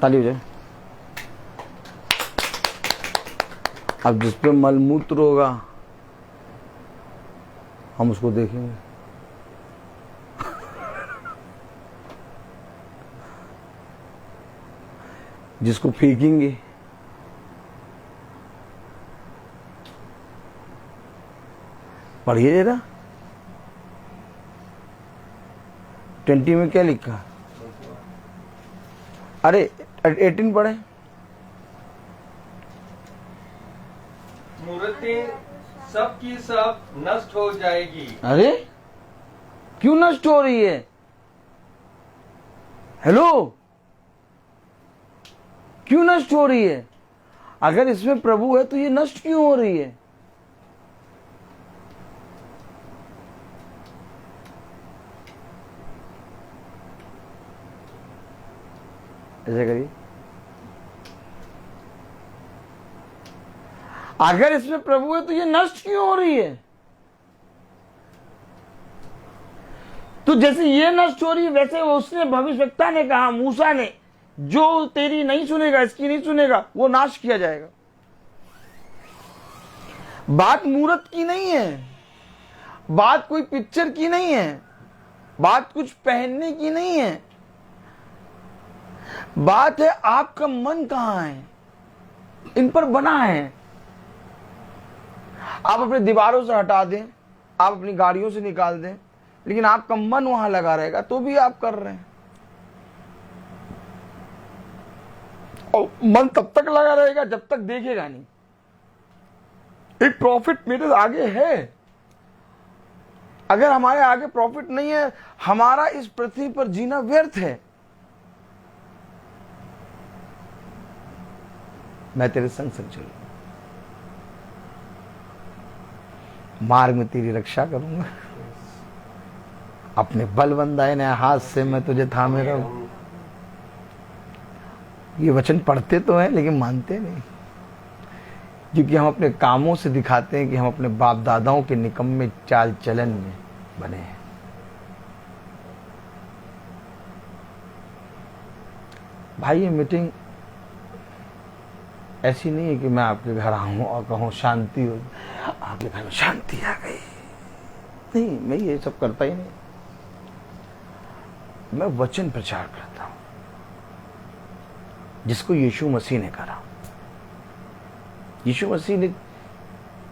ताली हो जाए। अब जिस पे मलमूत्र होगा हम उसको देखेंगे। जिसको फेंकेंगे पढ़िए जरा 20 में क्या लिखा? अरे 18 पढ़े। मूर्तें सब की सब नष्ट हो जाएगी। अरे क्यों नष्ट हो रही है? हेलो, क्यों नष्ट हो रही है? अगर इसमें प्रभु है तो ये नष्ट क्यों हो रही है? ऐसे करिए। अगर इसमें प्रभु है तो ये नष्ट क्यों हो रही है? तो जैसे ये नष्ट हो रही है वैसे उसने भविष्यवक्ता ने कहा, मूसा ने, जो तेरी नहीं सुनेगा, इसकी नहीं सुनेगा, वो नाश किया जाएगा। बात मूर्त की नहीं है, बात कोई पिक्चर की नहीं है, बात कुछ पहनने की नहीं है, बात है आपका मन कहां है, इन पर बना है। आप अपने दीवारों से हटा दें, आप अपनी गाड़ियों से निकाल दें, लेकिन आपका मन वहां लगा रहेगा तो भी आप कर रहे हैं। और मन तब तक लगा रहेगा जब तक देखेगा नहीं। एक प्रॉफिट मेरे आगे है, अगर हमारे आगे प्रॉफिट नहीं है हमारा इस पृथ्वी पर जीना व्यर्थ है। मैं तेरे संग संग चलूंगा, मार्ग में तेरी रक्षा करूंगा, अपने बलवंदाए ने हाथ से मैं तुझे थामे रहूं। ये वचन पढ़ते तो हैं लेकिन मानते नहीं, क्योंकि हम अपने कामों से दिखाते हैं कि हम अपने बाप दादाओं के निकम्मे चाल चलन में बने हैं। भाई ये मीटिंग ऐसी नहीं है कि मैं आपके घर आऊं और कहूं शांति हो, आपके घर में शांति आ गई। नहीं, मैं ये सब करता ही नहीं। मैं वचन प्रचार करता हूं जिसको यीशु मसीह ने करा। यीशु मसीह ने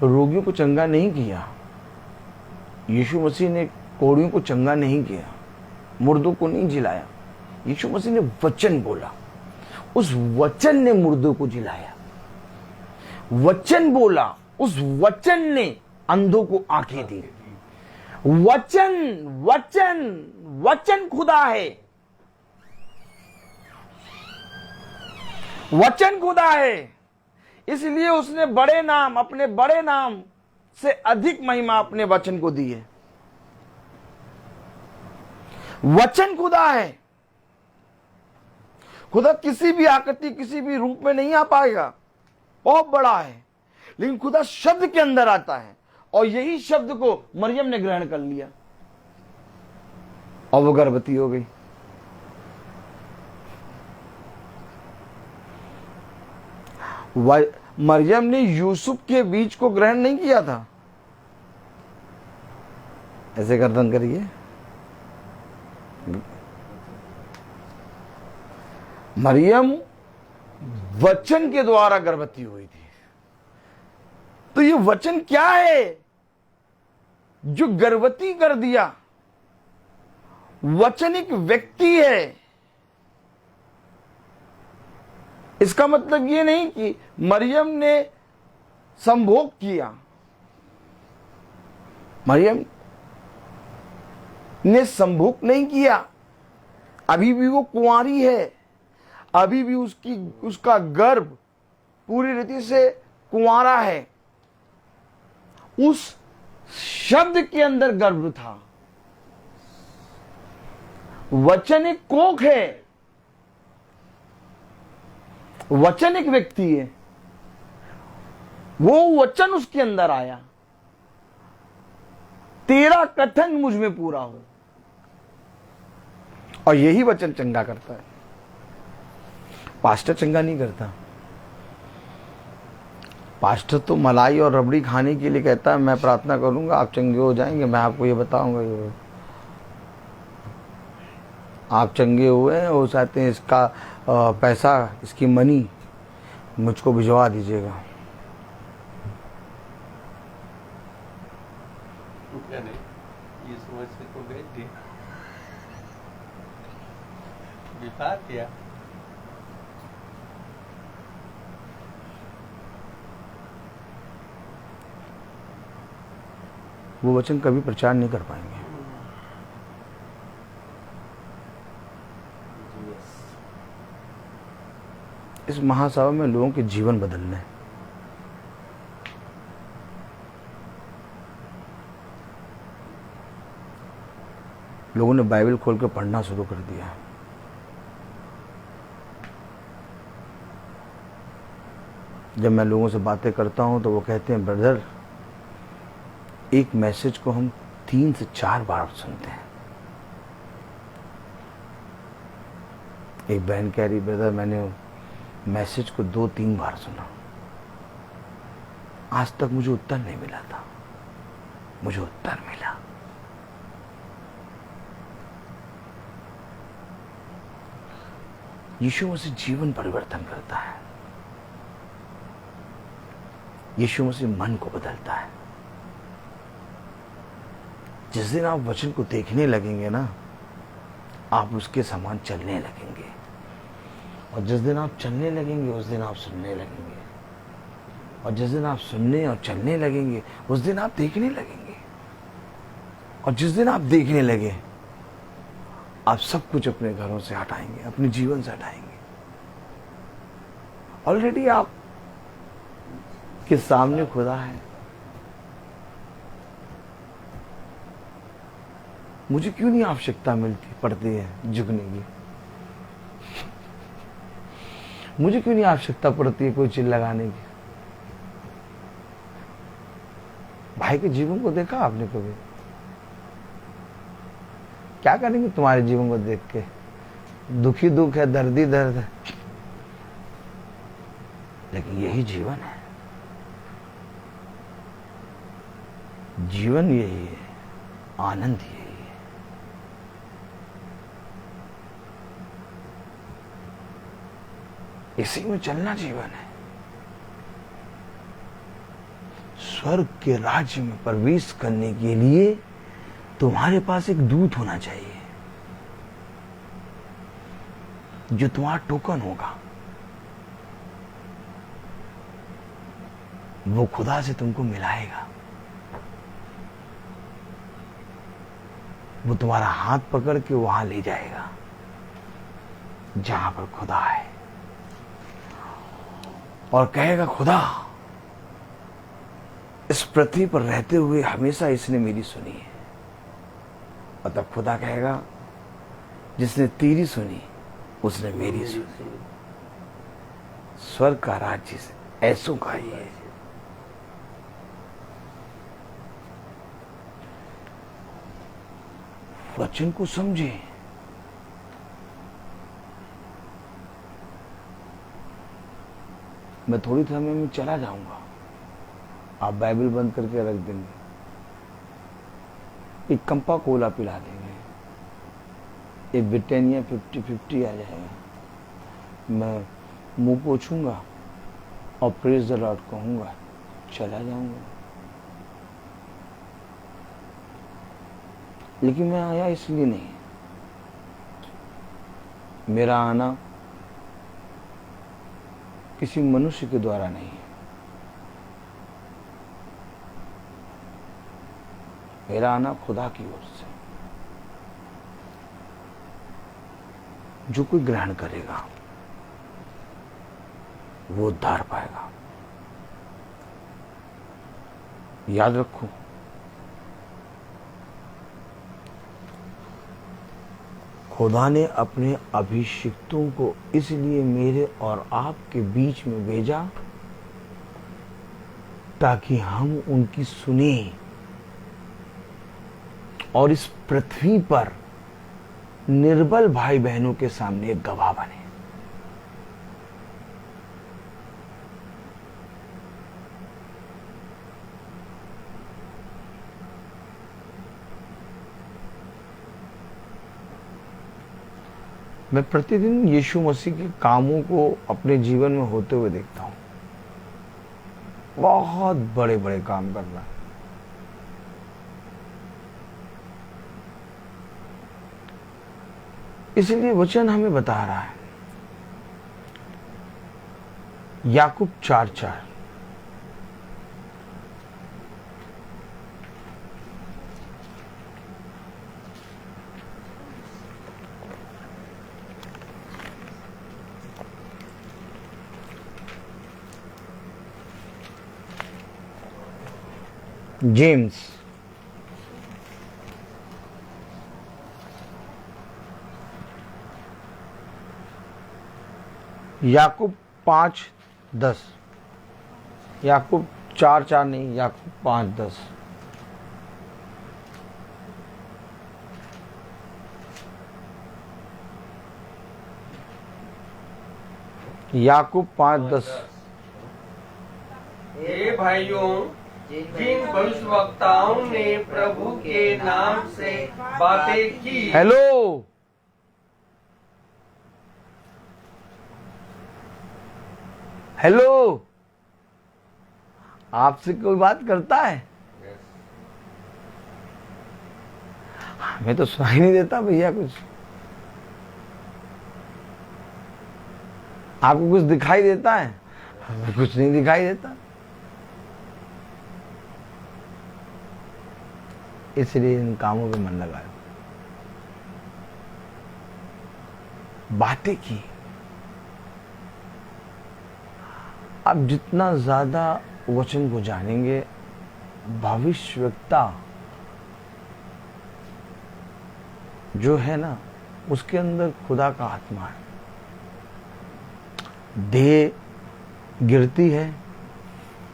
रोगियों को चंगा नहीं किया, यीशु मसीह ने कोढ़ियों को चंगा नहीं किया, मुर्दों को नहीं जिलाया। यीशु मसीह ने वचन बोला, उस वचन ने मुर्दों को जिलाया। वचन बोला, उस वचन ने अंधों को आंखें दी। वचन वचन वचन खुदा है, वचन खुदा है। इसलिए उसने बड़े नाम, अपने बड़े नाम से अधिक महिमा अपने वचन को दी है। वचन खुदा है। खुदा किसी भी आकृति, किसी भी रूप में नहीं आ पाएगा, बहुत बड़ा है, लेकिन खुदा शब्द के अंदर आता है। और यही शब्द को मरियम ने ग्रहण कर लिया और वो गर्भवती हो गई। मरियम ने यूसुफ के बीज को ग्रहण नहीं किया था। ऐसे गर्दन करिए। मरियम वचन के द्वारा गर्भवती हुई थी। तो ये वचन क्या है जो गर्भवती कर दिया? वचन एक व्यक्ति है। इसका मतलब ये नहीं कि मरियम ने संभोग किया, मरियम ने संभोग नहीं किया। अभी भी वो कुंवारी है, अभी भी उसका गर्भ पूरी रीति से कुंवारा है। उस शब्द के अंदर गर्भ था, वचन एक कोख है, वचन एक व्यक्ति है, वो वचन उसके अंदर आया, तेरा कथन मुझ में पूरा हो। और यही वचन चंगा करता है, पास्टर चंगा नहीं करता। पास्टर तो मलाई और रबड़ी खाने के लिए कहता है, मैं प्रार्थना करूंगा आप चंगे हो जाएंगे, मैं आपको ये बताऊंगा ये आप चंगे हुए हैं, वो चाहते हैं इसका पैसा, इसकी मनी मुझको भिजवा दीजिएगा। क्या नहीं, ये समझ से तो भेज दिया, बिता दिया। वो वचन कभी प्रचार नहीं कर पाएंगे। इस महासभा में लोगों के जीवन बदलने हैं। लोगों ने बाइबल खोल कर पढ़ना शुरू कर दिया। जब मैं लोगों से बातें करता हूं तो वो कहते हैं, ब्रदर एक मैसेज को हम 3 से 4 बार सुनते हैं। एक बहन कह रही, ब्रदर मैंने मैसेज को 2-3 बार सुना, आज तक मुझे उत्तर नहीं मिला था, मुझे उत्तर मिला। यीशु मसीह जीवन परिवर्तन करता है, यीशु मसीह मन को बदलता है। जिस दिन आप वचन को देखने लगेंगे ना, आप उसके समान चलने लगेंगे, और जिस दिन आप चलने लगेंगे उस दिन आप सुनने लगेंगे, और जिस दिन आप सुनने और चलने लगेंगे उस दिन आप देखने लगेंगे, और जिस दिन आप देखने लगे आप सब कुछ अपने घरों से हटाएंगे, अपने जीवन से हटाएंगे। ऑलरेडी आप के सामने खुदा है। मुझे क्यों नहीं आवश्यकता मिलती पड़ती है झुकने की? मुझे क्यों नहीं आवश्यकता पड़ती है कोई चीज लगाने की? भाई के जीवन को देखा आपने कभी? क्या करेंगे तुम्हारे जीवन को देख के? दुखी दुख है, दर्दी दर्द है, लेकिन यही जीवन है। जीवन यही है, आनंद यही है। इसी में चलना जीवन है। स्वर्ग के राज्य में प्रवेश करने के लिए तुम्हारे पास एक दूत होना चाहिए जो तुम्हारा टोकन होगा। वो खुदा से तुमको मिलाएगा, वो तुम्हारा हाथ पकड़ के वहां ले जाएगा जहां पर खुदा है, और कहेगा, खुदा इस पृथ्वी पर रहते हुए हमेशा इसने मेरी सुनी है। और तब खुदा कहेगा, जिसने तेरी सुनी उसने मेरी सुनी। स्वर्ग का राज्य ऐसों का ही है। वचन को समझे। मैं थोड़ी समय में चला जाऊंगा, आप बाइबल बंद करके रख देंगे, एक कंपा कोला पिला देंगे, एक ब्रिटानिया 50-50 आ जाएगा, मैं मुंह पोछूंगा और प्रेज द लॉर्ड कहूंगा, चला जाऊंगा। लेकिन मैं आया इसलिए नहीं, मेरा आना किसी मनुष्य के द्वारा नहीं है, मेरा आना खुदा की ओर से। जो कोई ग्रहण करेगा वो उद्धार पाएगा। याद रखो, खुदा ने अपने अभिषिक्तों को इसलिए मेरे और आपके बीच में भेजा ताकि हम उनकी सुने और इस पृथ्वी पर निर्बल भाई बहनों के सामने एक गवाह बने। मैं प्रतिदिन यीशु मसीह के कामों को अपने जीवन में होते हुए देखता हूं। बहुत बड़े बड़े काम कर रहा है। इसलिए वचन हमें बता रहा है, याकूब 4:4, जेम्स याकूब 5:10, याकूब 4:4 नहीं, याकूब 5:10। याकूब 5:10। हे भाइयों, जिन भविष्यवक्ताओं ने प्रभु के नाम से बातें की। हेलो, हेलो, आपसे कोई बात करता है? हमें तो सुनाई नहीं देता भैया कुछ। आपको कुछ दिखाई देता है? हमें कुछ नहीं दिखाई देता। इसलिए इन कामों पे मन लगाया, बातें की। आप जितना ज्यादा वचन को जानेंगे, भविष्यवक्ता जो है ना, उसके अंदर खुदा का आत्मा है। देह गिरती है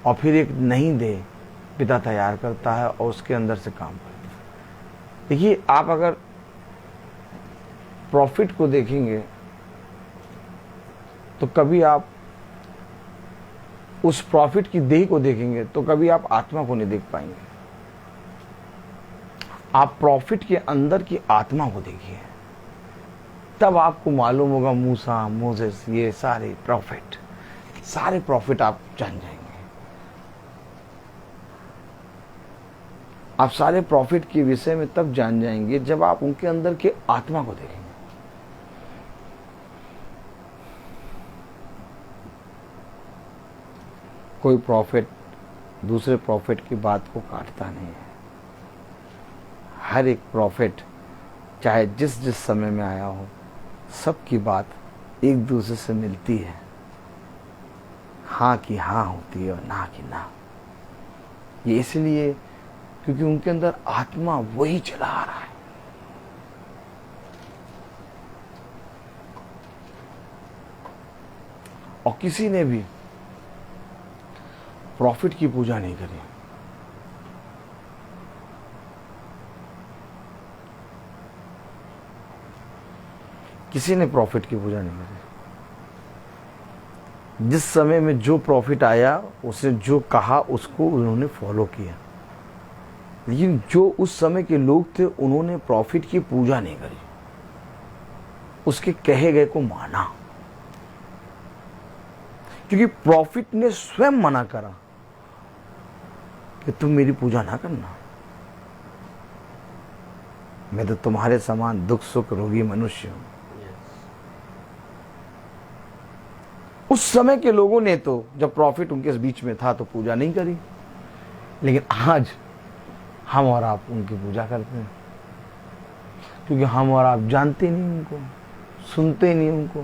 और फिर एक नई देह पिता तैयार करता है और उसके अंदर से काम करता है। देखिए, आप अगर प्रॉफिट को देखेंगे तो कभी आप उस प्रॉफिट की देह को देखेंगे तो कभी आप आत्मा को नहीं देख पाएंगे। आप प्रॉफिट के अंदर की आत्मा को देखिए, तब आपको मालूम होगा मूसा, मोसेस, ये सारे प्रॉफिट आप जान जाएंगे। आप सारे प्रॉफिट के विषय में तब जान जाएंगे जब आप उनके अंदर के आत्मा को देखेंगे। कोई प्रॉफिट दूसरे प्रॉफिट की बात को काटता नहीं है। हर एक प्रॉफिट चाहे जिस जिस समय में आया हो, सबकी बात एक दूसरे से मिलती है। हाँ की हाँ होती है और ना की ना। ये इसलिए क्योंकि उनके अंदर आत्मा वही चला आ रहा है। और किसी ने भी प्रॉफिट की पूजा नहीं करी। किसी ने प्रॉफिट की पूजा नहीं करी। जिस समय में जो प्रॉफिट आया, उसने जो कहा उसको उन्होंने फॉलो किया। लेकिन जो उस समय के लोग थे, उन्होंने प्रॉफिट की पूजा नहीं करी, उसके कहे गए को माना। क्योंकि प्रॉफिट ने स्वयं मना करा कि तुम मेरी पूजा ना करना, मैं तो तुम्हारे समान दुख सुख रोगी मनुष्य हूं। उस समय के लोगों ने तो जब प्रॉफिट उनके बीच में था तो पूजा नहीं करी। लेकिन आज हम और आप उनकी पूजा करते हैं, क्योंकि हम और आप जानते नहीं उनको, सुनते नहीं उनको,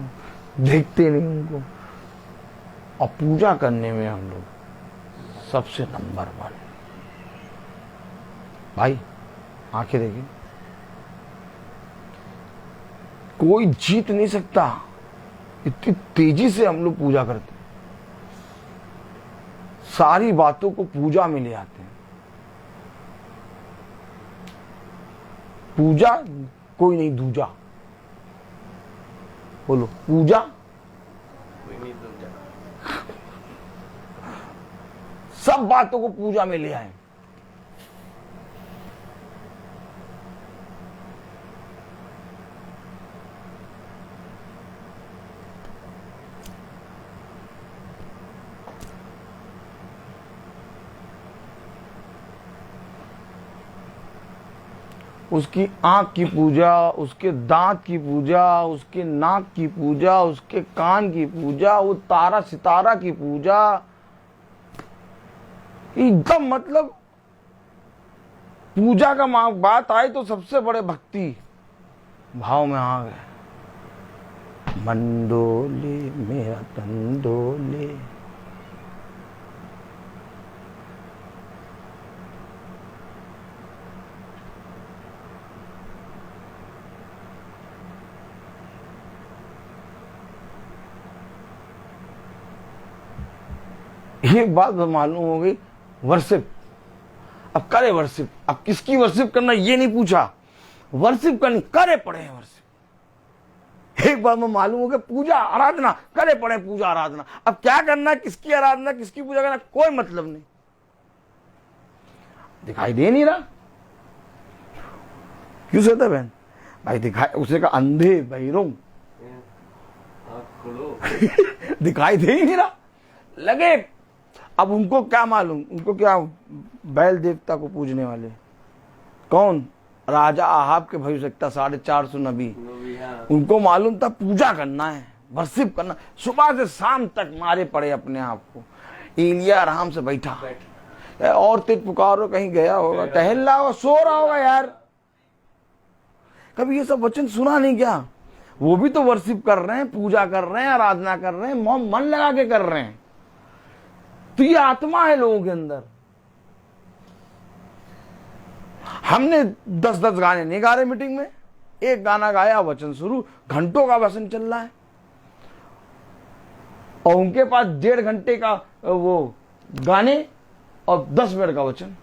देखते नहीं उनको, और पूजा करने में हम लोग सबसे नंबर 1। भाई आंखें देखिए, कोई जीत नहीं सकता। इतनी तेजी से हम लोग पूजा करते हैं, सारी बातों को पूजा में ले आते हैं। पूजा कोई नहीं दूजा, बोलो पूजा कोई नहीं दूजा। सब बातों को पूजा में ले आए। उसकी आंख की पूजा, उसके दांत की पूजा, उसके नाक की पूजा, उसके कान की पूजा, वो तारा सितारा की पूजा, एकदम मतलब पूजा का बात आई तो सबसे बड़े भक्ति भाव में आ गए। मंडोले मेरा तंडोले, एक बात मालूम हो गई, वर्शिप। अब करे वर्शिप, अब किसकी वर्शिप करना ये नहीं पूछा, वर्शिप करनी, करे पड़े हैं वर्शिप। एक बात में मालूम हो गया, पूजा आराधना करे पड़े, पूजा आराधना। अब क्या करना, किसकी आराधना किसकी पूजा करना, कोई मतलब नहीं। दिखाई दे नहीं रहा, क्यों सहता बहन भाई, दिखाई उसे का अंधे बहिरों दिखाई दे ही नहीं रहा, लगे। अब उनको क्या मालूम, उनको क्या, बैल देवता को पूजने वाले कौन, राजा आहाब के भविष्यवक्ता 450 नबी, उनको मालूम था पूजा करना है, वर्शिप करना। सुबह से शाम तक मारे पड़े अपने आप को। एलिया आराम से बैठा, और तेज पुकारो, कहीं गया होगा, टहल रहा होगा, सो रहा होगा यार। कभी ये सब वचन सुना नहीं क्या? वो भी तो वर्शिप कर रहे हैं, पूजा कर रहे हैं, आराधना कर रहे हैं, मन लगा के कर रहे हैं। तो ये आत्मा है लोगों के अंदर। हमने 10-10 गाने नहीं गा रहे मीटिंग में, एक गाना गाया, वचन शुरू, घंटों का वचन चल रहा है, और उनके पास 1.5 घंटे का वो गाने और 10 मिनट का वचन।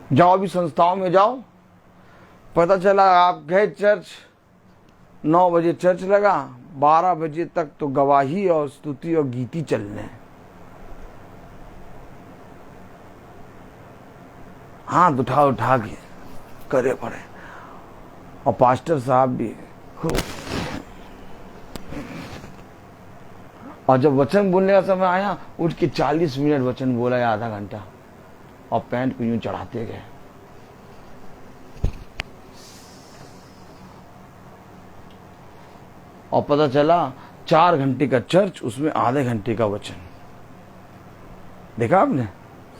जाओ भी संस्थाओं में जाओ, पता चला आप गए चर्च, 9 बजे चर्च लगा, 12 बजे तक तो गवाही और स्तुति और गीति चलने हैं। हाथ उठा उठा के करे पड़े, और पास्टर साहब भी खूब। और जब वचन बोलने का समय आया, उठ के 40 मिनट वचन बोला या आधा घंटा, और पैंट को यूं चढ़ाते गए। और पता चला 4 घंटे का चर्च, उसमें आधे घंटे का वचन। देखा आपने?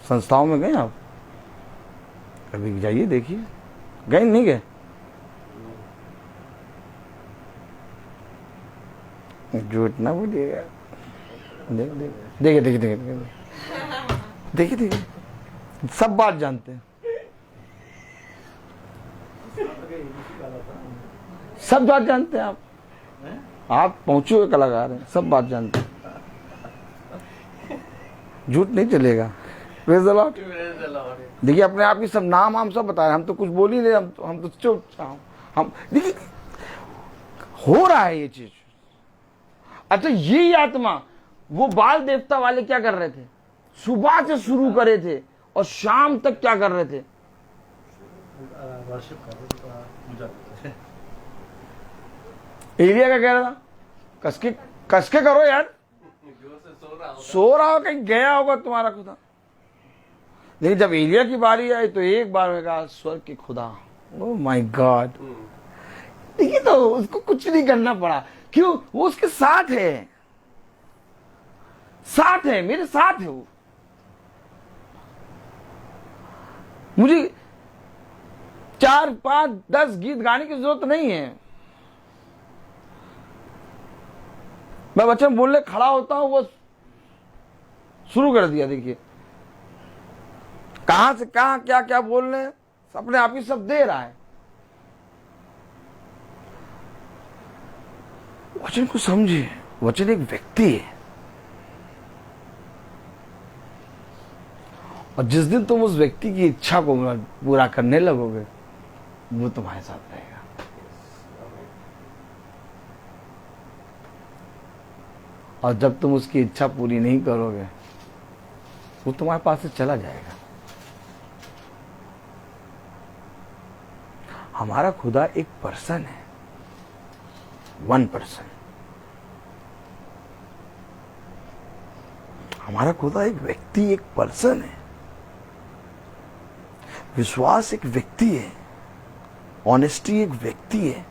संस्थाओं में गए आप? कभी जाइए देखिए, गए नहीं गए? झूठ ना बोलिएगा। देखिए देखिए देखिए देखिए देखिए, सब बात जानते हैं, सब बात जानते हैं आप पहुंचे हुए कलाकार हैं, सब बात जानते हैं। झूठ नहीं चलेगा। Praise the Lord. देखिए अपने आप की सब नाम हम सब बता रहे हैं, हम तो कुछ बोल ही नहीं, हम तो चुप। हम देखिए हो रहा है ये चीज। अच्छा, यही आत्मा, वो बाल देवता वाले क्या कर रहे थे? सुबह से शुरू करे थे और शाम तक क्या कर रहे थे? एलिया क्या कह रहा था? कसके करो यार, सो रहा हो, कहीं गया होगा तुम्हारा खुदा। लेकिन जब एलिया की बारी आई तो एक बार में कहा, स्वर्ग के खुदा, ओह माय गॉड। देखिए तो उसको कुछ नहीं करना पड़ा। क्यों? वो उसके साथ है, साथ है, मेरे साथ है वो। मुझे 4, 5, 10 गीत गाने की जरूरत नहीं है। मैं वचन बोलने खड़ा होता हूं, वो शुरू कर दिया। देखिए कहां से कहां क्या क्या बोल रहे हैं, अपने आप ही सब दे रहा है। वचन को समझिए, वचन एक व्यक्ति है, और जिस दिन तुम उस व्यक्ति की इच्छा को पूरा करने लगोगे, वो तुम्हारे साथ रहेगा। और जब तुम उसकी इच्छा पूरी नहीं करोगे, वो तुम्हारे पास से चला जाएगा। हमारा खुदा एक पर्सन है, वन पर्सन। हमारा खुदा एक व्यक्ति, एक पर्सन है। विश्वास एक व्यक्ति है, ऑनेस्टी एक व्यक्ति है।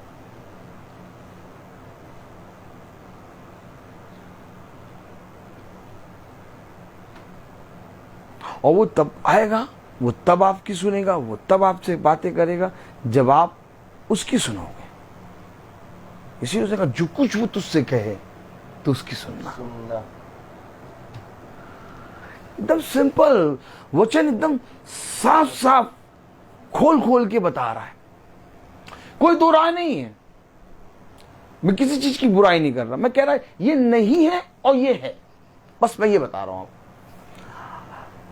और वो तब आएगा, वो तब आपकी सुनेगा, वो तब आपसे बातें करेगा जब आप उसकी सुनोगे। इसी उसने कहा, जो कुछ वो तुझसे कहे तो उसकी सुनना। एकदम सिंपल वचन, एकदम साफ साफ खोल खोल के बता रहा है। कोई दो राय नहीं है। मैं किसी चीज की बुराई नहीं कर रहा, मैं कह रहा ये नहीं है और ये है, बस मैं ये बता रहा हूं।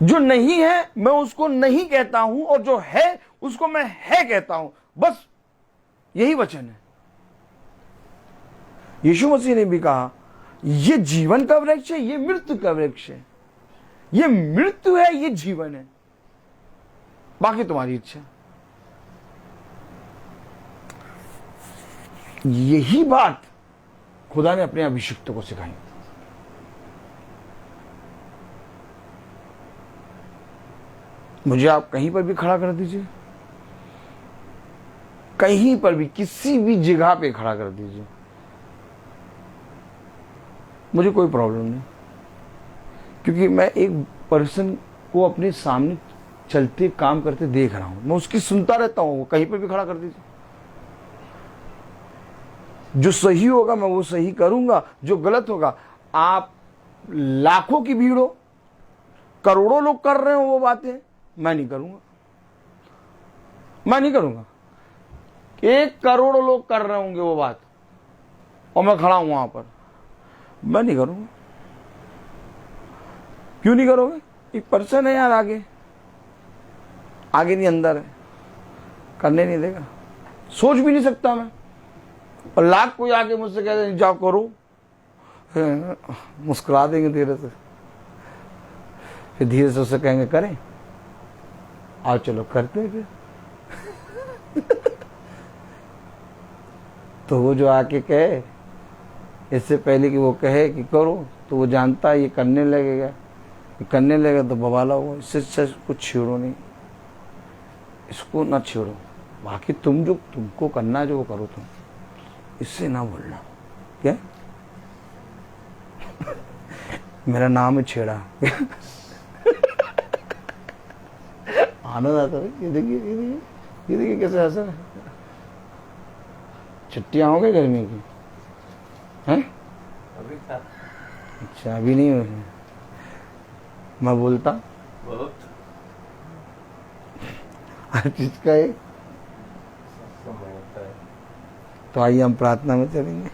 जो नहीं है मैं उसको नहीं कहता हूं, और जो है उसको मैं है कहता हूं, बस यही वचन है। यीशु मसीह ने भी कहा, ये जीवन का वृक्ष है, ये मृत्यु का वृक्ष है। ये मृत्यु है, ये जीवन है, बाकी तुम्हारी इच्छा। यही बात खुदा ने अपने अभिषिक्तों को सिखाई। मुझे आप कहीं पर भी खड़ा कर दीजिए, कहीं पर भी, किसी भी जगह पे खड़ा कर दीजिए, मुझे कोई प्रॉब्लम नहीं, क्योंकि मैं एक पर्सन को अपने सामने चलते काम करते देख रहा हूं, मैं उसकी सुनता रहता हूं। कहीं पर भी खड़ा कर दीजिए, जो सही होगा मैं वो सही करूंगा, जो गलत होगा, आप लाखों की भीड़ हो, करोड़ों लोग कर रहे हो वो बातें, मैं नहीं करूंगा, मैं नहीं करूंगा। 1 करोड़ लोग कर रहे होंगे वो बात और मैं खड़ा हूं वहां पर, मैं नहीं करूंगा। क्यों नहीं करोगे? एक पर्सन है यार, आगे नहीं अंदर है, करने नहीं देगा। सोच भी नहीं सकता मैं, और लाख कोई आके मुझसे कह दे जाओ करो, मुस्कुरा देंगे धीरे से, फिर धीरे से उससे कहेंगे करें, आओ चलो करते हैं फिर। तो वो जो आके कहे, इससे पहले कि वो कहे कि करो, तो वो जानता है ये करने लगेगा, करने लगेगा तो बवाला होगा। इससे कुछ छेड़ो नहीं, इसको ना छेड़ो। बाकी तुम जो तुमको करना है जो वो करो, तुम इससे ना बोलना। क्या मेरा नाम है छेड़ा। आनंद आता है। ये देखिए कैसे हंस रहा है। छुट्टियां हो गई गर्मी की, हैं? अभी था। अच्छा, अभी नहीं हुई। मैं बोलता बहुत हर चीज का एक समय होता है। तो आइए हम प्रार्थना में चलेंगे।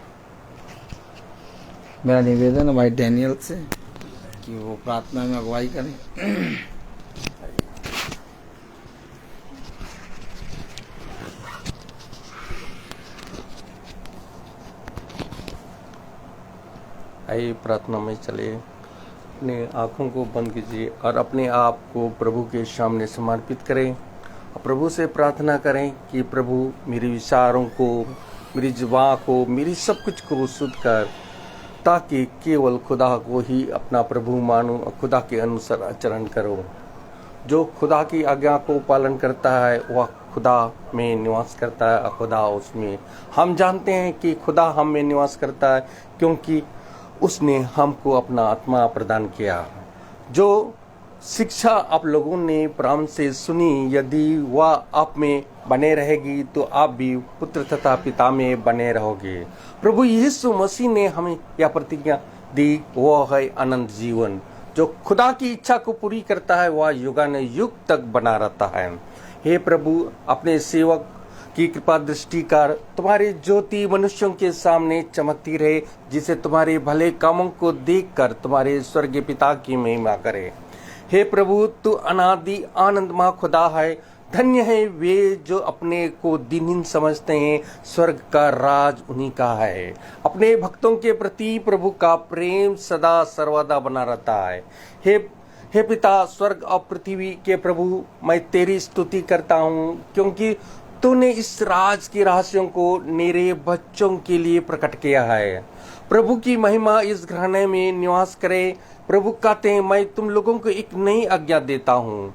मेरा निवेदन है भाई डैनियल से कि वो प्रार्थना में अगुवाई करें। आइए प्रार्थना में चले। अपने आँखों को बंद कीजिए और अपने आप को प्रभु के सामने समर्पित करें। और प्रभु से प्रार्थना करें कि प्रभु मेरे विचारों को, मेरी जुबान को, मेरी सब कुछ को शुद्ध कर, ताकि केवल खुदा को ही अपना प्रभु मानूं और खुदा के अनुसार आचरण करूं। जो खुदा की आज्ञा को पालन करता है वह खुदा में निवास करता है और खुदा उसमें। हम जानते हैं कि खुदा हम में निवास करता है क्योंकि उसने हमको अपना आत्मा प्रदान किया। जो शिक्षा आप लोगों ने प्रारंभ से सुनी, यदि वह आप में बने रहेगी तो आप भी पुत्र तथा पिता में बने रहोगे। प्रभु यीशु मसीह ने हमें यह प्रतिज्ञा दी, वह है अनंत जीवन। जो जो खुदा की इच्छा को पूरी करता है वह युगानुयुग तक बना रहता है। हे प्रभु, अपने सेवक की कृपा दृष्टि कर तुम्हारी ज्योति मनुष्यों के सामने चमकती रहे, जिसे तुम्हारे भले कामों को देखकर तुम्हारे स्वर्गीय पिता की महिमा करे। हे प्रभु, तू अनादि आनंदमय खुदा है। धन्य है वे जो अपने को दीनहीन समझते हैं, स्वर्ग का राज उन्हीं का है। अपने भक्तों के प्रति प्रभु का प्रेम सदा सर्वदा बना रहता है। हे पिता, स्वर्ग और पृथ्वी के प्रभु, मैं तेरी स्तुति करता हूँ, क्योंकि तूने इस राज के रहस्यों को मेरे बच्चों के लिए प्रकट किया है। प्रभु की महिमा इस घराने में निवास करे। प्रभु कहते हैं, मैं तुम लोगों को एक नई आज्ञा देता हूँ।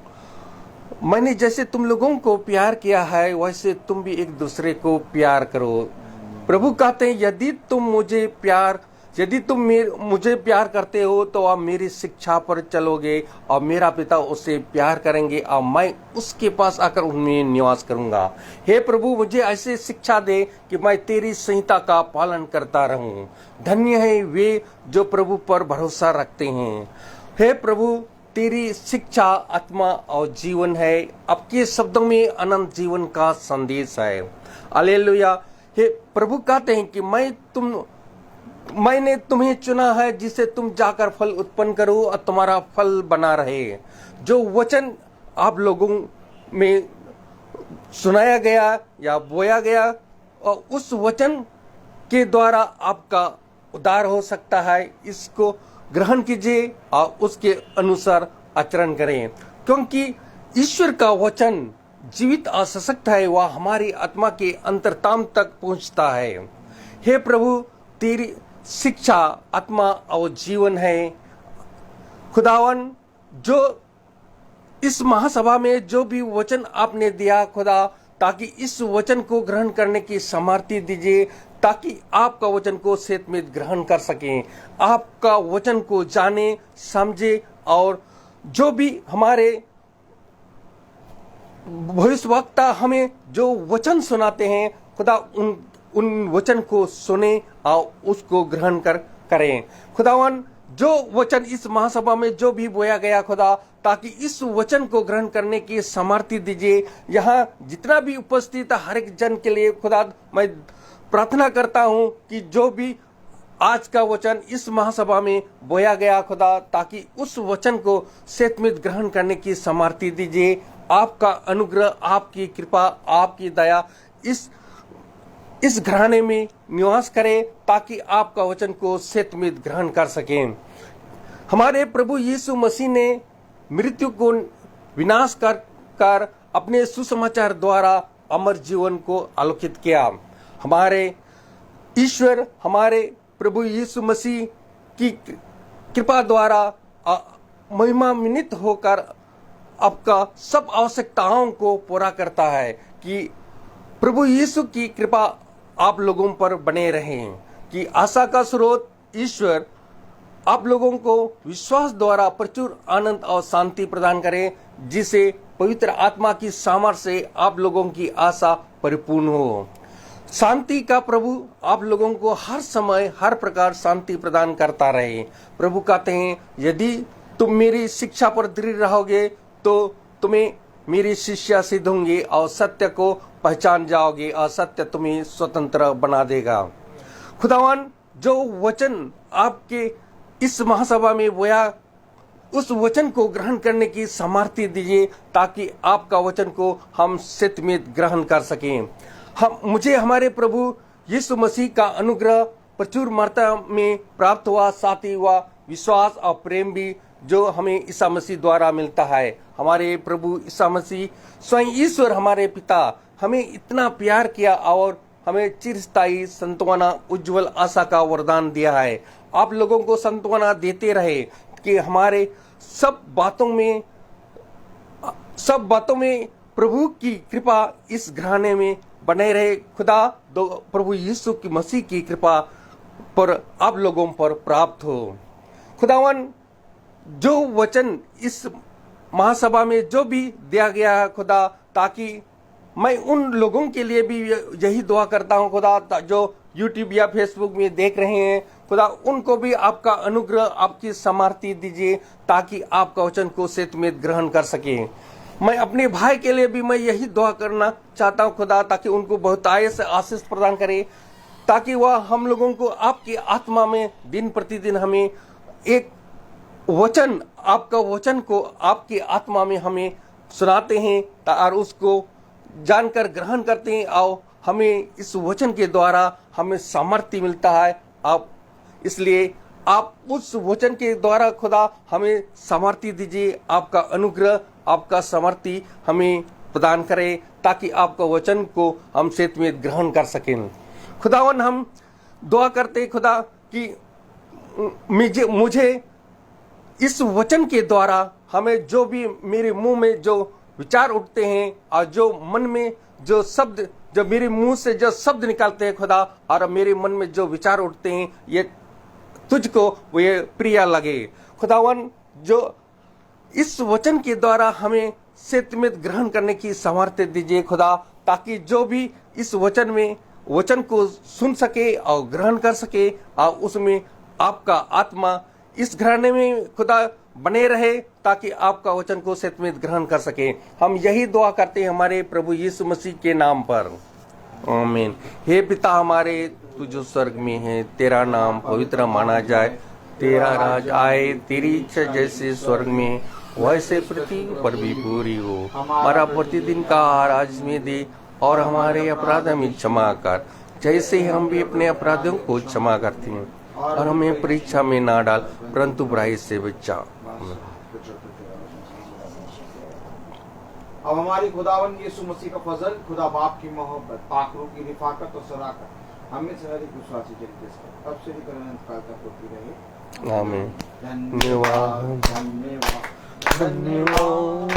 मैंने जैसे तुम लोगों को प्यार किया है वैसे तुम भी एक दूसरे को प्यार करो। प्रभु कहते हैं, यदि तुम मुझे प्यार करते हो तो आप मेरी शिक्षा पर चलोगे और मेरा पिता उसे प्यार करेंगे और मैं उसके पास आकर उनमें निवास करूंगा। हे प्रभु, मुझे ऐसे शिक्षा दे कि मैं तेरी संहिता का पालन करता रहूं। धन्य है वे जो प्रभु पर भरोसा रखते हैं। हे प्रभु, तेरी शिक्षा आत्मा और जीवन है। आपके शब्दों में अनंत जीवन का संदेश है। हालेलुया। हे प्रभु कहते हैं कि मैंने तुम्हें चुना है, जिसे तुम जाकर फल उत्पन्न करो और तुम्हारा फल बना रहे। जो वचन आप लोगों में सुनाया गया या बोया गया, और उस वचन के द्वारा आपका उद्धार हो सकता है। इसको ग्रहण कीजिए और उसके अनुसार आचरण करें, क्योंकि ईश्वर का वचन जीवित और सशक्त है। वह हमारी आत्मा के अंतरतम तक पहुंचता है। हे प्रभु, तेरी शिक्षा आत्मा और जीवन है। खुदावन, जो इस महासभा में जो भी वचन आपने दिया खुदा, ताकि इस वचन को ग्रहण करने की सामर्थ्य दीजिए, ताकि आपका वचन को सेत में ग्रहण कर सकें, आपका वचन को जाने समझे, और जो भी हमारे भविष्यवक्ता हमें जो वचन सुनाते हैं खुदा, उन वचन को सुने और उसको ग्रहण करें। खुदावन, जो वचन इस महासभा में जो भी बोया गया खुदा, ताकि इस वचन को ग्रहण करने की सामर्थ्य दीजिए। यहाँ जितना भी उपस्थित है हर एक जन के लिए खुदा मैं प्रार्थना करता हूँ कि जो भी आज का वचन इस महासभा में बोया गया खुदा, ताकि उस वचन को सेतमित ग्रहण करने की सामर्थ्य दीजिए। आपका अनुग्रह, आपकी कृपा, आपकी दया इस घराने में निवास करे, ताकि आपका वचन को सेतमित ग्रहण कर सकें। हमारे प्रभु यीशु मसीह ने मृत्यु को विनाश कर अपने सुसमाचार द्वारा अमर जीवन को आलोकित किया। हमारे ईश्वर, हमारे प्रभु यीशु मसीह की कृपा द्वारा महिमान्वित होकर आपका सब आवश्यकताओं को पूरा करता है। कि प्रभु यीशु की कृपा आप लोगों पर बने रहें, कि आशा का स्रोत ईश्वर आप लोगों को विश्वास द्वारा प्रचुर आनंद और शांति प्रदान करे, जिसे पवित्र आत्मा की सामर्थ्य से आप लोगों की आशा परिपूर्ण हो। शांति का प्रभु आप लोगों को हर समय हर प्रकार शांति प्रदान करता रहे। प्रभु कहते हैं, यदि तुम मेरी शिक्षा पर दृढ़ रहोगे तो तुम्हें मेरी शिष्या सिद्ध होंगे और सत्य को पहचान जाओगे और सत्य तुम्हें स्वतंत्र बना देगा। खुदावन, जो वचन आपके इस महासभा में बोया, उस वचन को ग्रहण करने की सामर्थ्य दीजिए, ताकि आपका वचन को हम सत्यमेत ग्रहण कर सकें। मुझे हमारे प्रभु यीशु मसीह का अनुग्रह प्रचुर मात्रा में प्राप्त हुआ, साथ ही हुआ विश्वास और प्रेम भी जो हमें ईसा मसीह द्वारा मिलता है। हमारे प्रभु ईसा मसीह स्वयं ईश्वर हमारे पिता हमें इतना प्यार किया और हमें चिरस्थायी सांत्वना, उज्जवल आशा का वरदान दिया है। आप लोगों को सांत्वना देते रहे कि हमारे सब बातों में प्रभु की कृपा इस घराने में बने रहे। खुदा, दो प्रभु यीशु की मसीह की कृपा पर आप लोगों पर प्राप्त हो। खुदावन, जो वचन इस महासभा में जो भी दिया गया है खुदा, ताकि मैं उन लोगों के लिए भी यही दुआ करता हूँ खुदा जो यूट्यूब या फेसबुक में देख रहे हैं, खुदा उनको भी आपका अनुग्रह, आपकी सामर्थ्य दीजिए ताकि आपका वचन को सत्यमेत ग्रहण कर सके। मैं अपने भाई के लिए भी मैं यही दुआ करना चाहता हूँ खुदा, ताकि उनको बहुतायत से आशीष प्रदान करे, ताकि वह हम लोगों को आपकी आत्मा में दिन प्रतिदिन हमें एक वचन, आपका वचन को आपकी आत्मा में हमें सुनाते हैं और उसको जानकर ग्रहण करते हैं, और हमें इस वचन के द्वारा हमें सामर्थ्य मिलता है। आप इसलिए आप उस वचन के द्वारा खुदा हमें सामर्थ्य दीजिए, आपका अनुग्रह, आपका सामर्थ्य हमें प्रदान करे, ताकि आपका वचन को हम सत्य में ग्रहण कर सकें। खुदावन हम दुआ करते खुदा कि मुझे इस वचन के द्वारा हमें जो भी मेरे मुंह में जो विचार उठते हैं और जो मन में जो शब्द, जो मेरे मुंह से जो शब्द निकलते हैं खुदा, और मेरे मन में जो विचार उठते हैं, ये तुझको वो ये प्रिय लगे। खुदावन जो इस वचन के द्वारा हमें सत्यमेत ग्रहण करने की सामर्थ्य दीजिए खुदा, ताकि जो भी इस वचन में वचन को सुन सके और ग्रहण कर सके, और उसमें आपका आत्मा इस घराने में खुदा बने रहे, ताकि आपका वचन को सत्यमेत ग्रहण कर सके। हम यही दुआ करते हैं हमारे प्रभु यीशु मसीह के नाम पर, आमीन। हे पिता हमारे, तू जो स्वर्ग में है, तेरा नाम पवित्र माना जाए, तेरा राज आए, तेरी इच्छा जैसे स्वर्ग में वैसे पृथ्वी पर भी पूरी हो। हमारा प्रतिदिन का आहार आज में दे, और हमारे अपराध हमें क्षमा कर, जैसे हम भी अपने अपराधों को क्षमा करते हैं, और हमें परीक्षा में ना डाल, परंतु बुराई से बचा। अब हमारी खुदावन यीशु मसीह का फजल, खुदा बाप की मोहब्बत, पाकरू की रिफाकत और सराकत हमें से हर एक विश्वासी जन के अब से लेकर अनंत काल तक होती रहे, आमीन। धन्यवाद धन्यवाद धन्यवाद।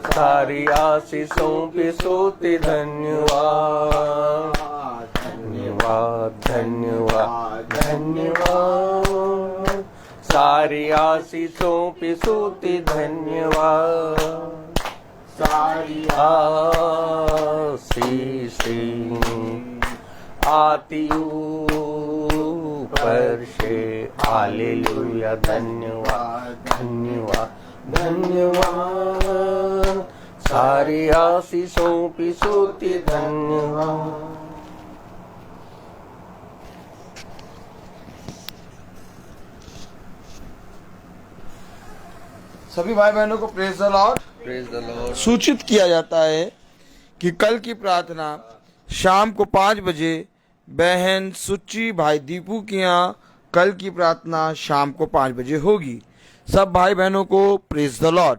सारी आशीषों पे सोते धन्यवाद, धन्यवाद धन्यवाद धन्यवाद। सारी आशीषों पे सोते धन्यवाद, सारी आशीषें आती ऊपर से, हालेलुया। धन्यवाद धन्यवाद धन्यवाद। सारी आशीषों पे सोते धन्यवाद। सभी भाई बहनों को praise the Lord. Praise the Lord. सूचित किया जाता है कि कल की प्रार्थना शाम को 5 बजे बहन सुच्ची भाई दीपू के यहाँ कल की प्रार्थना शाम को 5 बजे होगी। सब भाई बहनों को प्रेज द लॉर्ड।